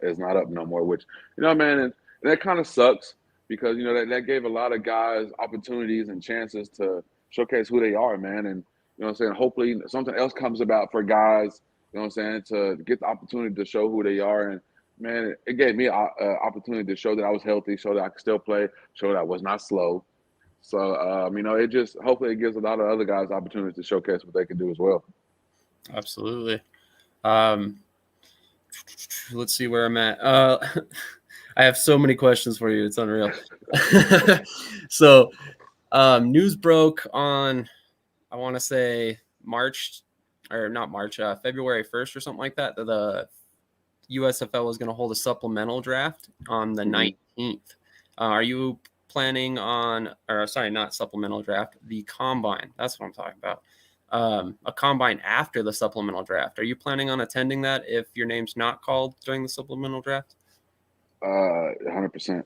is not up no more. Which man, and that kind of sucks because that gave a lot of guys opportunities and chances to showcase who they are, man. And what I'm saying, hopefully something else comes about for guys. What I'm saying, to get the opportunity to show who they are. And man, it gave me an opportunity to show that I was healthy, show that I could still play, show that I was not slow. So it just hopefully it gives a lot of other guys opportunities to showcase what they can do as well. absolutely. Um, let's see where I'm at. I have so many questions for you. It's unreal. So, news broke on, I want to say March, or not March, February 1st or something like that. That the USFL was going to hold a supplemental draft on the Mm-hmm. 19th. Are you planning on, or sorry, not supplemental draft, the combine? That's what I'm talking about. A combine after the supplemental draft. Are you planning on attending that if your name's not called during the supplemental draft? 100%.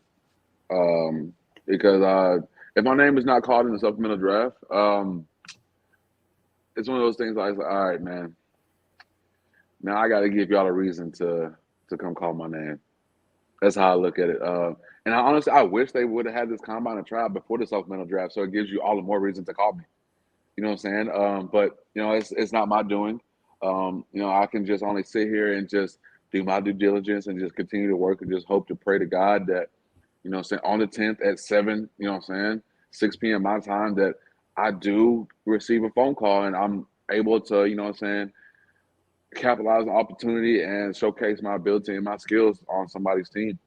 Because if my name is not called in the supplemental draft, it's one of those things like, all right, man. Now I got to give y'all a reason to come call my name. That's how I look at it. And I wish they would have had this combine and trial before the supplemental draft, so it gives you all the more reason to call me. You know what I'm saying? But it's not my doing. I can just only sit here and just do my due diligence and just continue to work and just hope to pray to God that, on the 10th at 7, 6 p.m. my time, that I do receive a phone call and I'm able to, capitalize on opportunity and showcase my ability and my skills on somebody's team.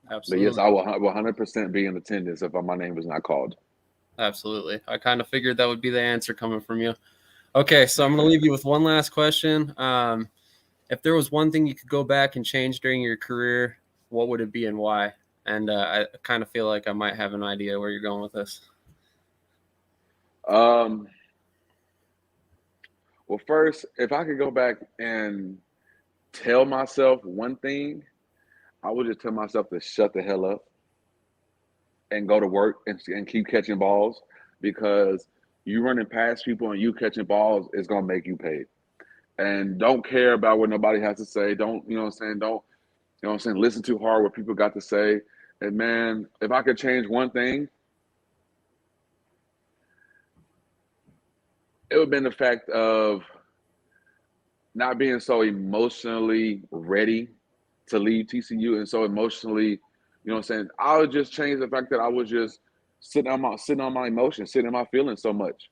But yes, Absolutely. I will 100% be in attendance if my name is not called. Absolutely. I kind of figured that would be the answer coming from you. Okay, so I'm going to leave you with one last question. If there was one thing you could go back and change during your career, what would it be and why? And I kind of feel like I might have an idea where you're going with this. Um, well, first, if I could go back and tell myself one thing, I would just tell myself to shut the hell up and go to work and keep catching balls, because you running past people and you catching balls is going to make you paid. And don't care about what nobody has to say. Don't, don't, listen too hard what people got to say. And man, if I could change one thing, it would have been the fact of not being so emotionally ready to leave TCU and so emotionally, I would just change the fact that I was just sitting on my emotions, sitting in my feelings so much.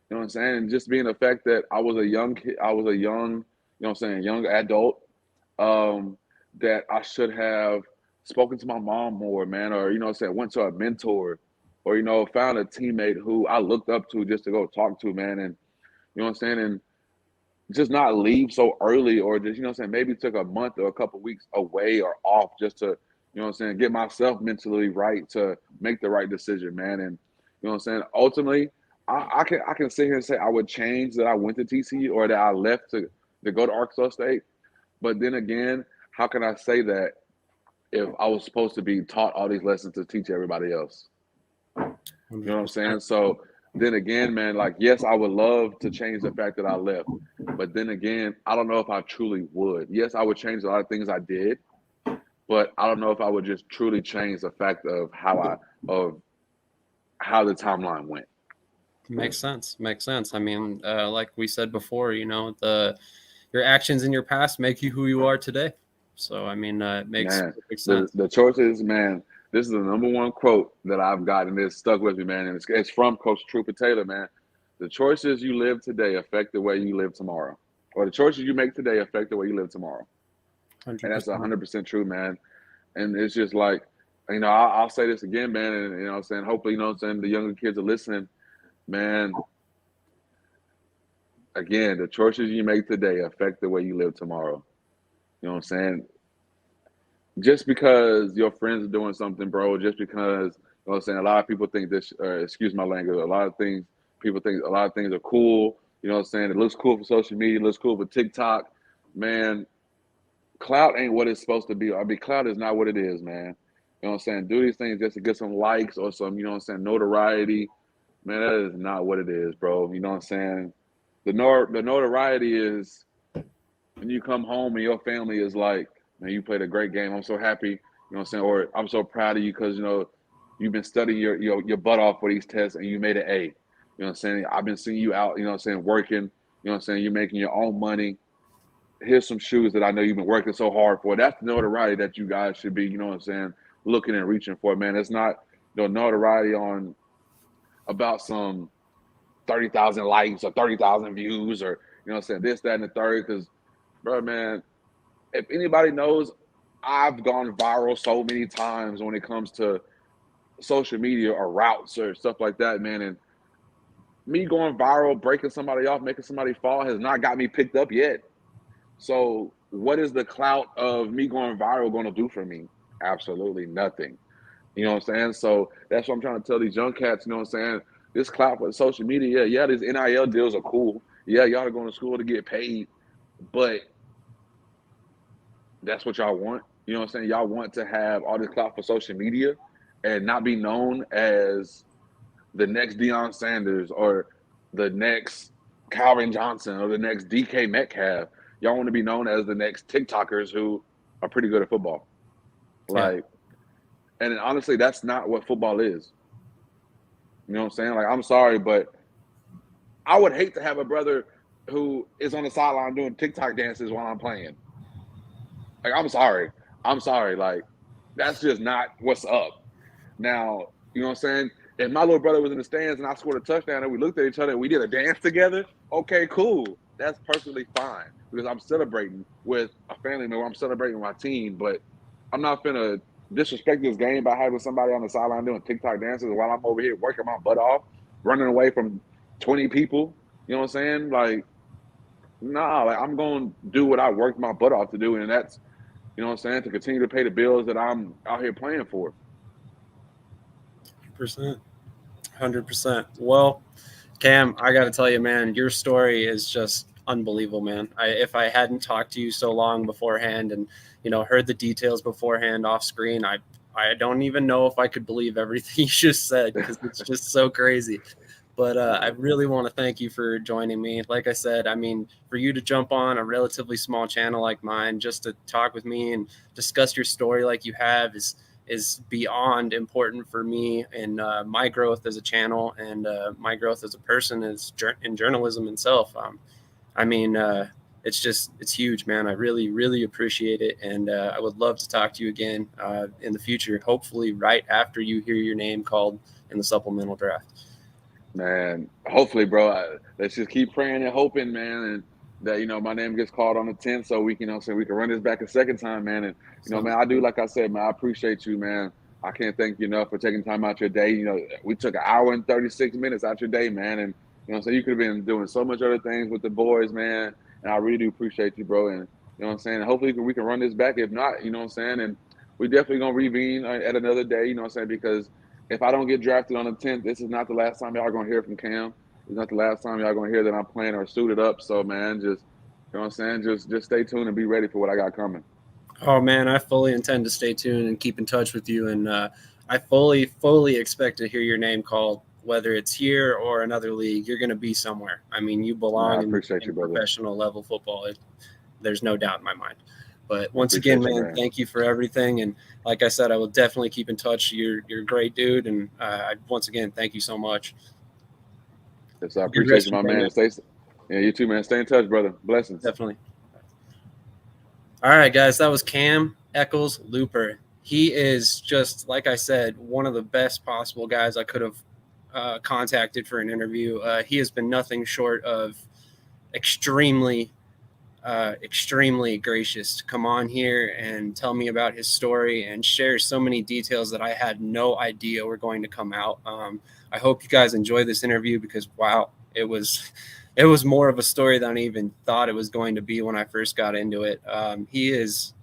You know what I'm saying? And just being the fact that I was a young kid, I was a young, young adult, that I should have spoken to my mom more, man, or, went to a mentor or, found a teammate who I looked up to just to go talk to, man. And, and just not leave so early, or just, maybe took a month or a couple weeks away or off just to, get myself mentally right to make the right decision, man. And, ultimately, I can sit here and say I would change that I went to TCU or that I left to go to Arkansas State. But then again, how can I say that if I was supposed to be taught all these lessons to teach everybody else? You know what I'm 100%. saying? So then again, man, like, yes, I would love to change the fact that I left. But then again, I don't know if I truly would. Yes, I would change a lot of things I did, but I don't know if I would just truly change the fact of how the timeline went. Makes sense. Makes sense. I mean, like we said before, your actions in your past make you who you are today. So, I mean, it makes Man, perfect sense. the choices, man. This is the number one quote that I've gotten that's stuck with me, man, and it's from Coach Trooper Taylor, man. The choices you live today affect the way you live tomorrow. or the choices you make today affect the way you live tomorrow. And that's 100%. 100% true, man. And it's just like, I'll say this again, man, and I'm saying, hopefully, I'm saying, the younger kids are listening, man. Again, the choices you make today affect the way you live tomorrow. You know what I'm saying? Just because your friends are doing something, bro, just because, what I'm saying, a lot of people think this, excuse my language, people think a lot of things are cool. You know what I'm saying? It looks cool for social media, it looks cool for TikTok. Man, clout ain't what it's supposed to be. Clout is not what it is, man. You know what I'm saying? Do these things just to get some likes or some, notoriety. Man, that is not what it is, bro. You know what I'm saying? The notoriety is when you come home and your family is like, man, you played a great game. I'm so happy. You know what I'm saying? Or I'm so proud of you because, you've been studying your butt off for these tests and you made an A. You know what I'm saying? I've been seeing you out, working. You know what I'm saying? You're making your own money. Here's some shoes that I know you've been working so hard for. That's the notoriety that you guys should be, looking and reaching for, man. It's not notoriety on about some 30,000 likes or 30,000 views or, this, that, and the third. Because, bro, man, if anybody knows, I've gone viral so many times when it comes to social media or routes or stuff like that, man. And me going viral, breaking somebody off, making somebody fall has not got me picked up yet. So what is the clout of me going viral going to do for me? Absolutely nothing. You know what I'm saying? So that's what I'm trying to tell these young cats, you know what I'm saying? This clout with social media, yeah, these NIL deals are cool. Yeah, y'all are going to school to get paid, but that's what y'all want. You know what I'm saying? Y'all want to have all this clout for social media and not be known as the next Deion Sanders or the next Calvin Johnson or the next DK Metcalf. Y'all want to be known as the next TikTokers who are pretty good at football. Like, and honestly, that's not what football is. You know what I'm saying? Like, I'm sorry, but I would hate to have a brother who is on the sideline doing TikTok dances while I'm playing. Like, I'm sorry. I'm sorry. Like, that's just not what's up. Now, you know what I'm saying? If my little brother was in the stands and I scored a touchdown and we looked at each other and we did a dance together, okay, cool. That's perfectly fine because I'm celebrating with a family member. I'm celebrating with my team, but I'm not finna disrespect this game by having somebody on the sideline doing TikTok dances while I'm over here working my butt off, running away from 20 people. You know what I'm saying? Like, nah, like I'm going to do what I worked my butt off to do, and that's, you know what I'm saying, to continue to pay the bills that I'm out here playing for. 100%. Well, Cam, I got to tell you, man, your story is just unbelievable, man. If I hadn't talked to you so long beforehand and, heard the details beforehand off screen, I don't even know if I could believe everything you just said because it's just so crazy. But I really want to thank you for joining me. Like I said, I mean, for you to jump on a relatively small channel like mine just to talk with me and discuss your story like you have is beyond important for me and my growth as a channel and my growth as a person in journalism itself. I mean, it's huge, man. I really, really appreciate it. And I would love to talk to you again in the future, hopefully right after you hear your name called in the supplemental draft. Man, hopefully, bro. Let's just keep praying and hoping, man, and that my name gets called on the 10th, so we can, so we can run this back a second time, man. And man, I do, like I said, man, I appreciate you, man. I can't thank you enough for taking time out your day. We took an hour and 36 minutes out your day, man, and so you could have been doing so much other things with the boys, man. And I really do appreciate you, bro. And and hopefully we can run this back. If not, and we definitely gonna reconvene at another day. Because if I don't get drafted on the 10th, this is not the last time y'all gonna hear from Cam. It's not the last time y'all gonna hear that I'm playing or suited up. So, man, just just stay tuned and be ready for what I got coming. Oh man, I fully intend to stay tuned and keep in touch with you, and I fully expect to hear your name called, whether it's here or another league. You're going to be somewhere. I mean, you belong in professional level football. There's no doubt in my mind. But once again, man, thank you for everything. And like I said, I will definitely keep in touch. You're a great dude. And once again, thank you so much. Yes, I appreciate you, my man. Yeah, you too, man. Stay in touch, brother. Blessings. Definitely. All right, guys, that was Cam Echols-Luper. He is just, like I said, one of the best possible guys I could have contacted for an interview. He has been nothing short of extremely extremely gracious to come on here and tell me about his story and share so many details that I had no idea were going to come out. I hope you guys enjoy this interview because, wow, it was more of a story than I even thought it was going to be when I first got into it. He's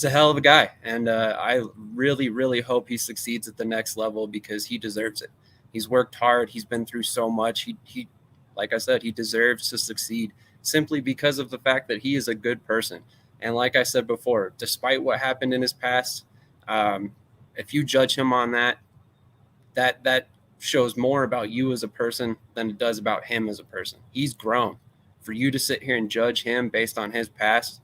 a hell of a guy, and I really, really hope he succeeds at the next level because he deserves it. He's worked hard. He's been through so much. He like I said, he deserves to succeed simply because of the fact that he is a good person. And like I said before, despite what happened in his past, if you judge him on that shows more about you as a person than it does about him as a person. He's grown. For you to sit here and judge him based on his past,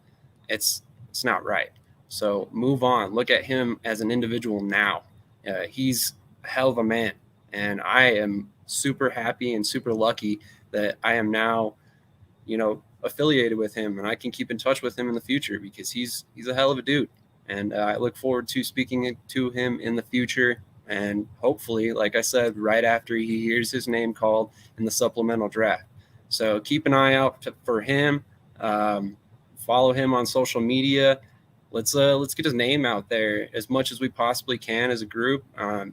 it's not right. So move on. Look at him as an individual now. He's a hell of a man. And I am super happy and super lucky that I am now, affiliated with him and I can keep in touch with him in the future because he's a hell of a dude. And I look forward to speaking to him in the future. And hopefully, like I said, right after he hears his name called in the supplemental draft. So keep an eye out for him. Follow him on social media. Let's get his name out there as much as we possibly can as a group.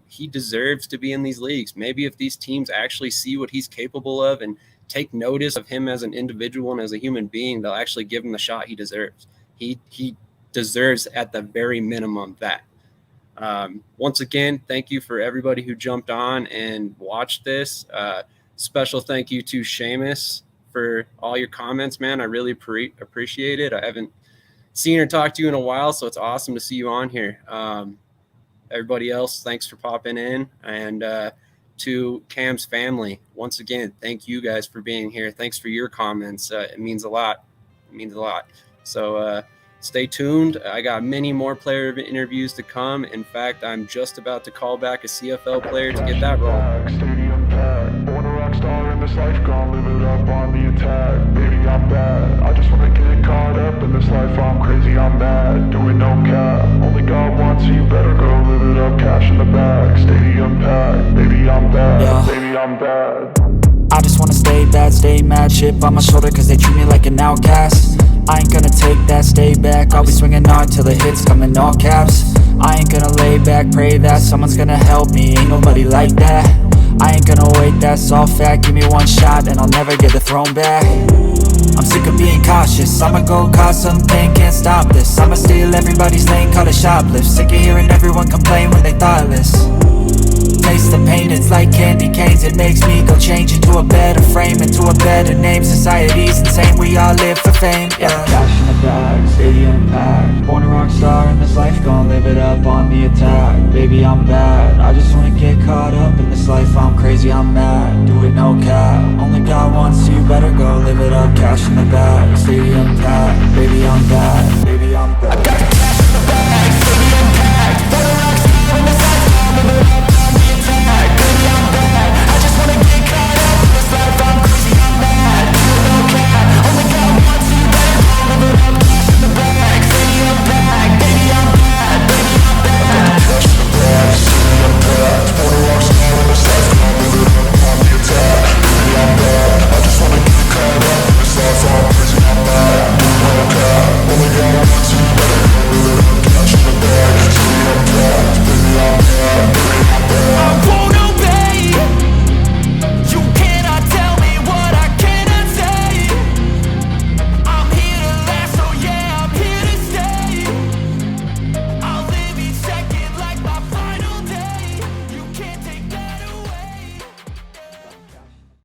He deserves to be in these leagues. Maybe if these teams actually see what he's capable of and take notice of him as an individual and as a human being, they'll actually give him the shot he deserves. He deserves at the very minimum that. Once again, thank you for everybody who jumped on and watched this. Special thank you to Seamus for all your comments, man. I really appreciate it. I haven't seen or talked to you in a while, so it's awesome to see you on here. Everybody else, thanks for popping in. And to Cam's family, once again, thank you guys for being here. Thanks for your comments. It means a lot. So stay tuned. I got many more player interviews to come. In fact, I'm just about to call back a CFL player to get that rolling. Stadium packed. Born a rock star in this life, gonna live it up on the attack. Baby, I'm bad. I just wanna get caught up in this life. I'm crazy, I'm mad. Doing no cap. Only God wants you, better go live it up. Cash in the bag. Stadium packed. Baby, I'm bad. Yeah. Baby, I'm bad. I just wanna stay bad, stay mad. Chip on my shoulder cause they treat me like an outcast. I ain't gonna take that, stay back. I'll be swinging hard till the hits come in all caps. I ain't gonna lay back, pray that someone's gonna help me. Ain't nobody like that. I ain't gonna wait, that's all fact. Give me one shot and I'll never get the throne back. I'm sick of being cautious. I'ma go cause something, can't stop this. I'ma steal everybody's lane, call it shoplift. Sick of hearing everyone complain when they thoughtless. Taste the pain, it's like candy canes. It makes me go change into a better frame, into a better name. Society's insane, we all live for fame, yeah. Cash in the bag, stadium packed. Born a rock star in this life, gonna live it up on the attack. Baby, I'm bad. I just wanna get caught up in this life. I'm crazy, I'm mad. Do it no cap. Only God wants you, better go live it up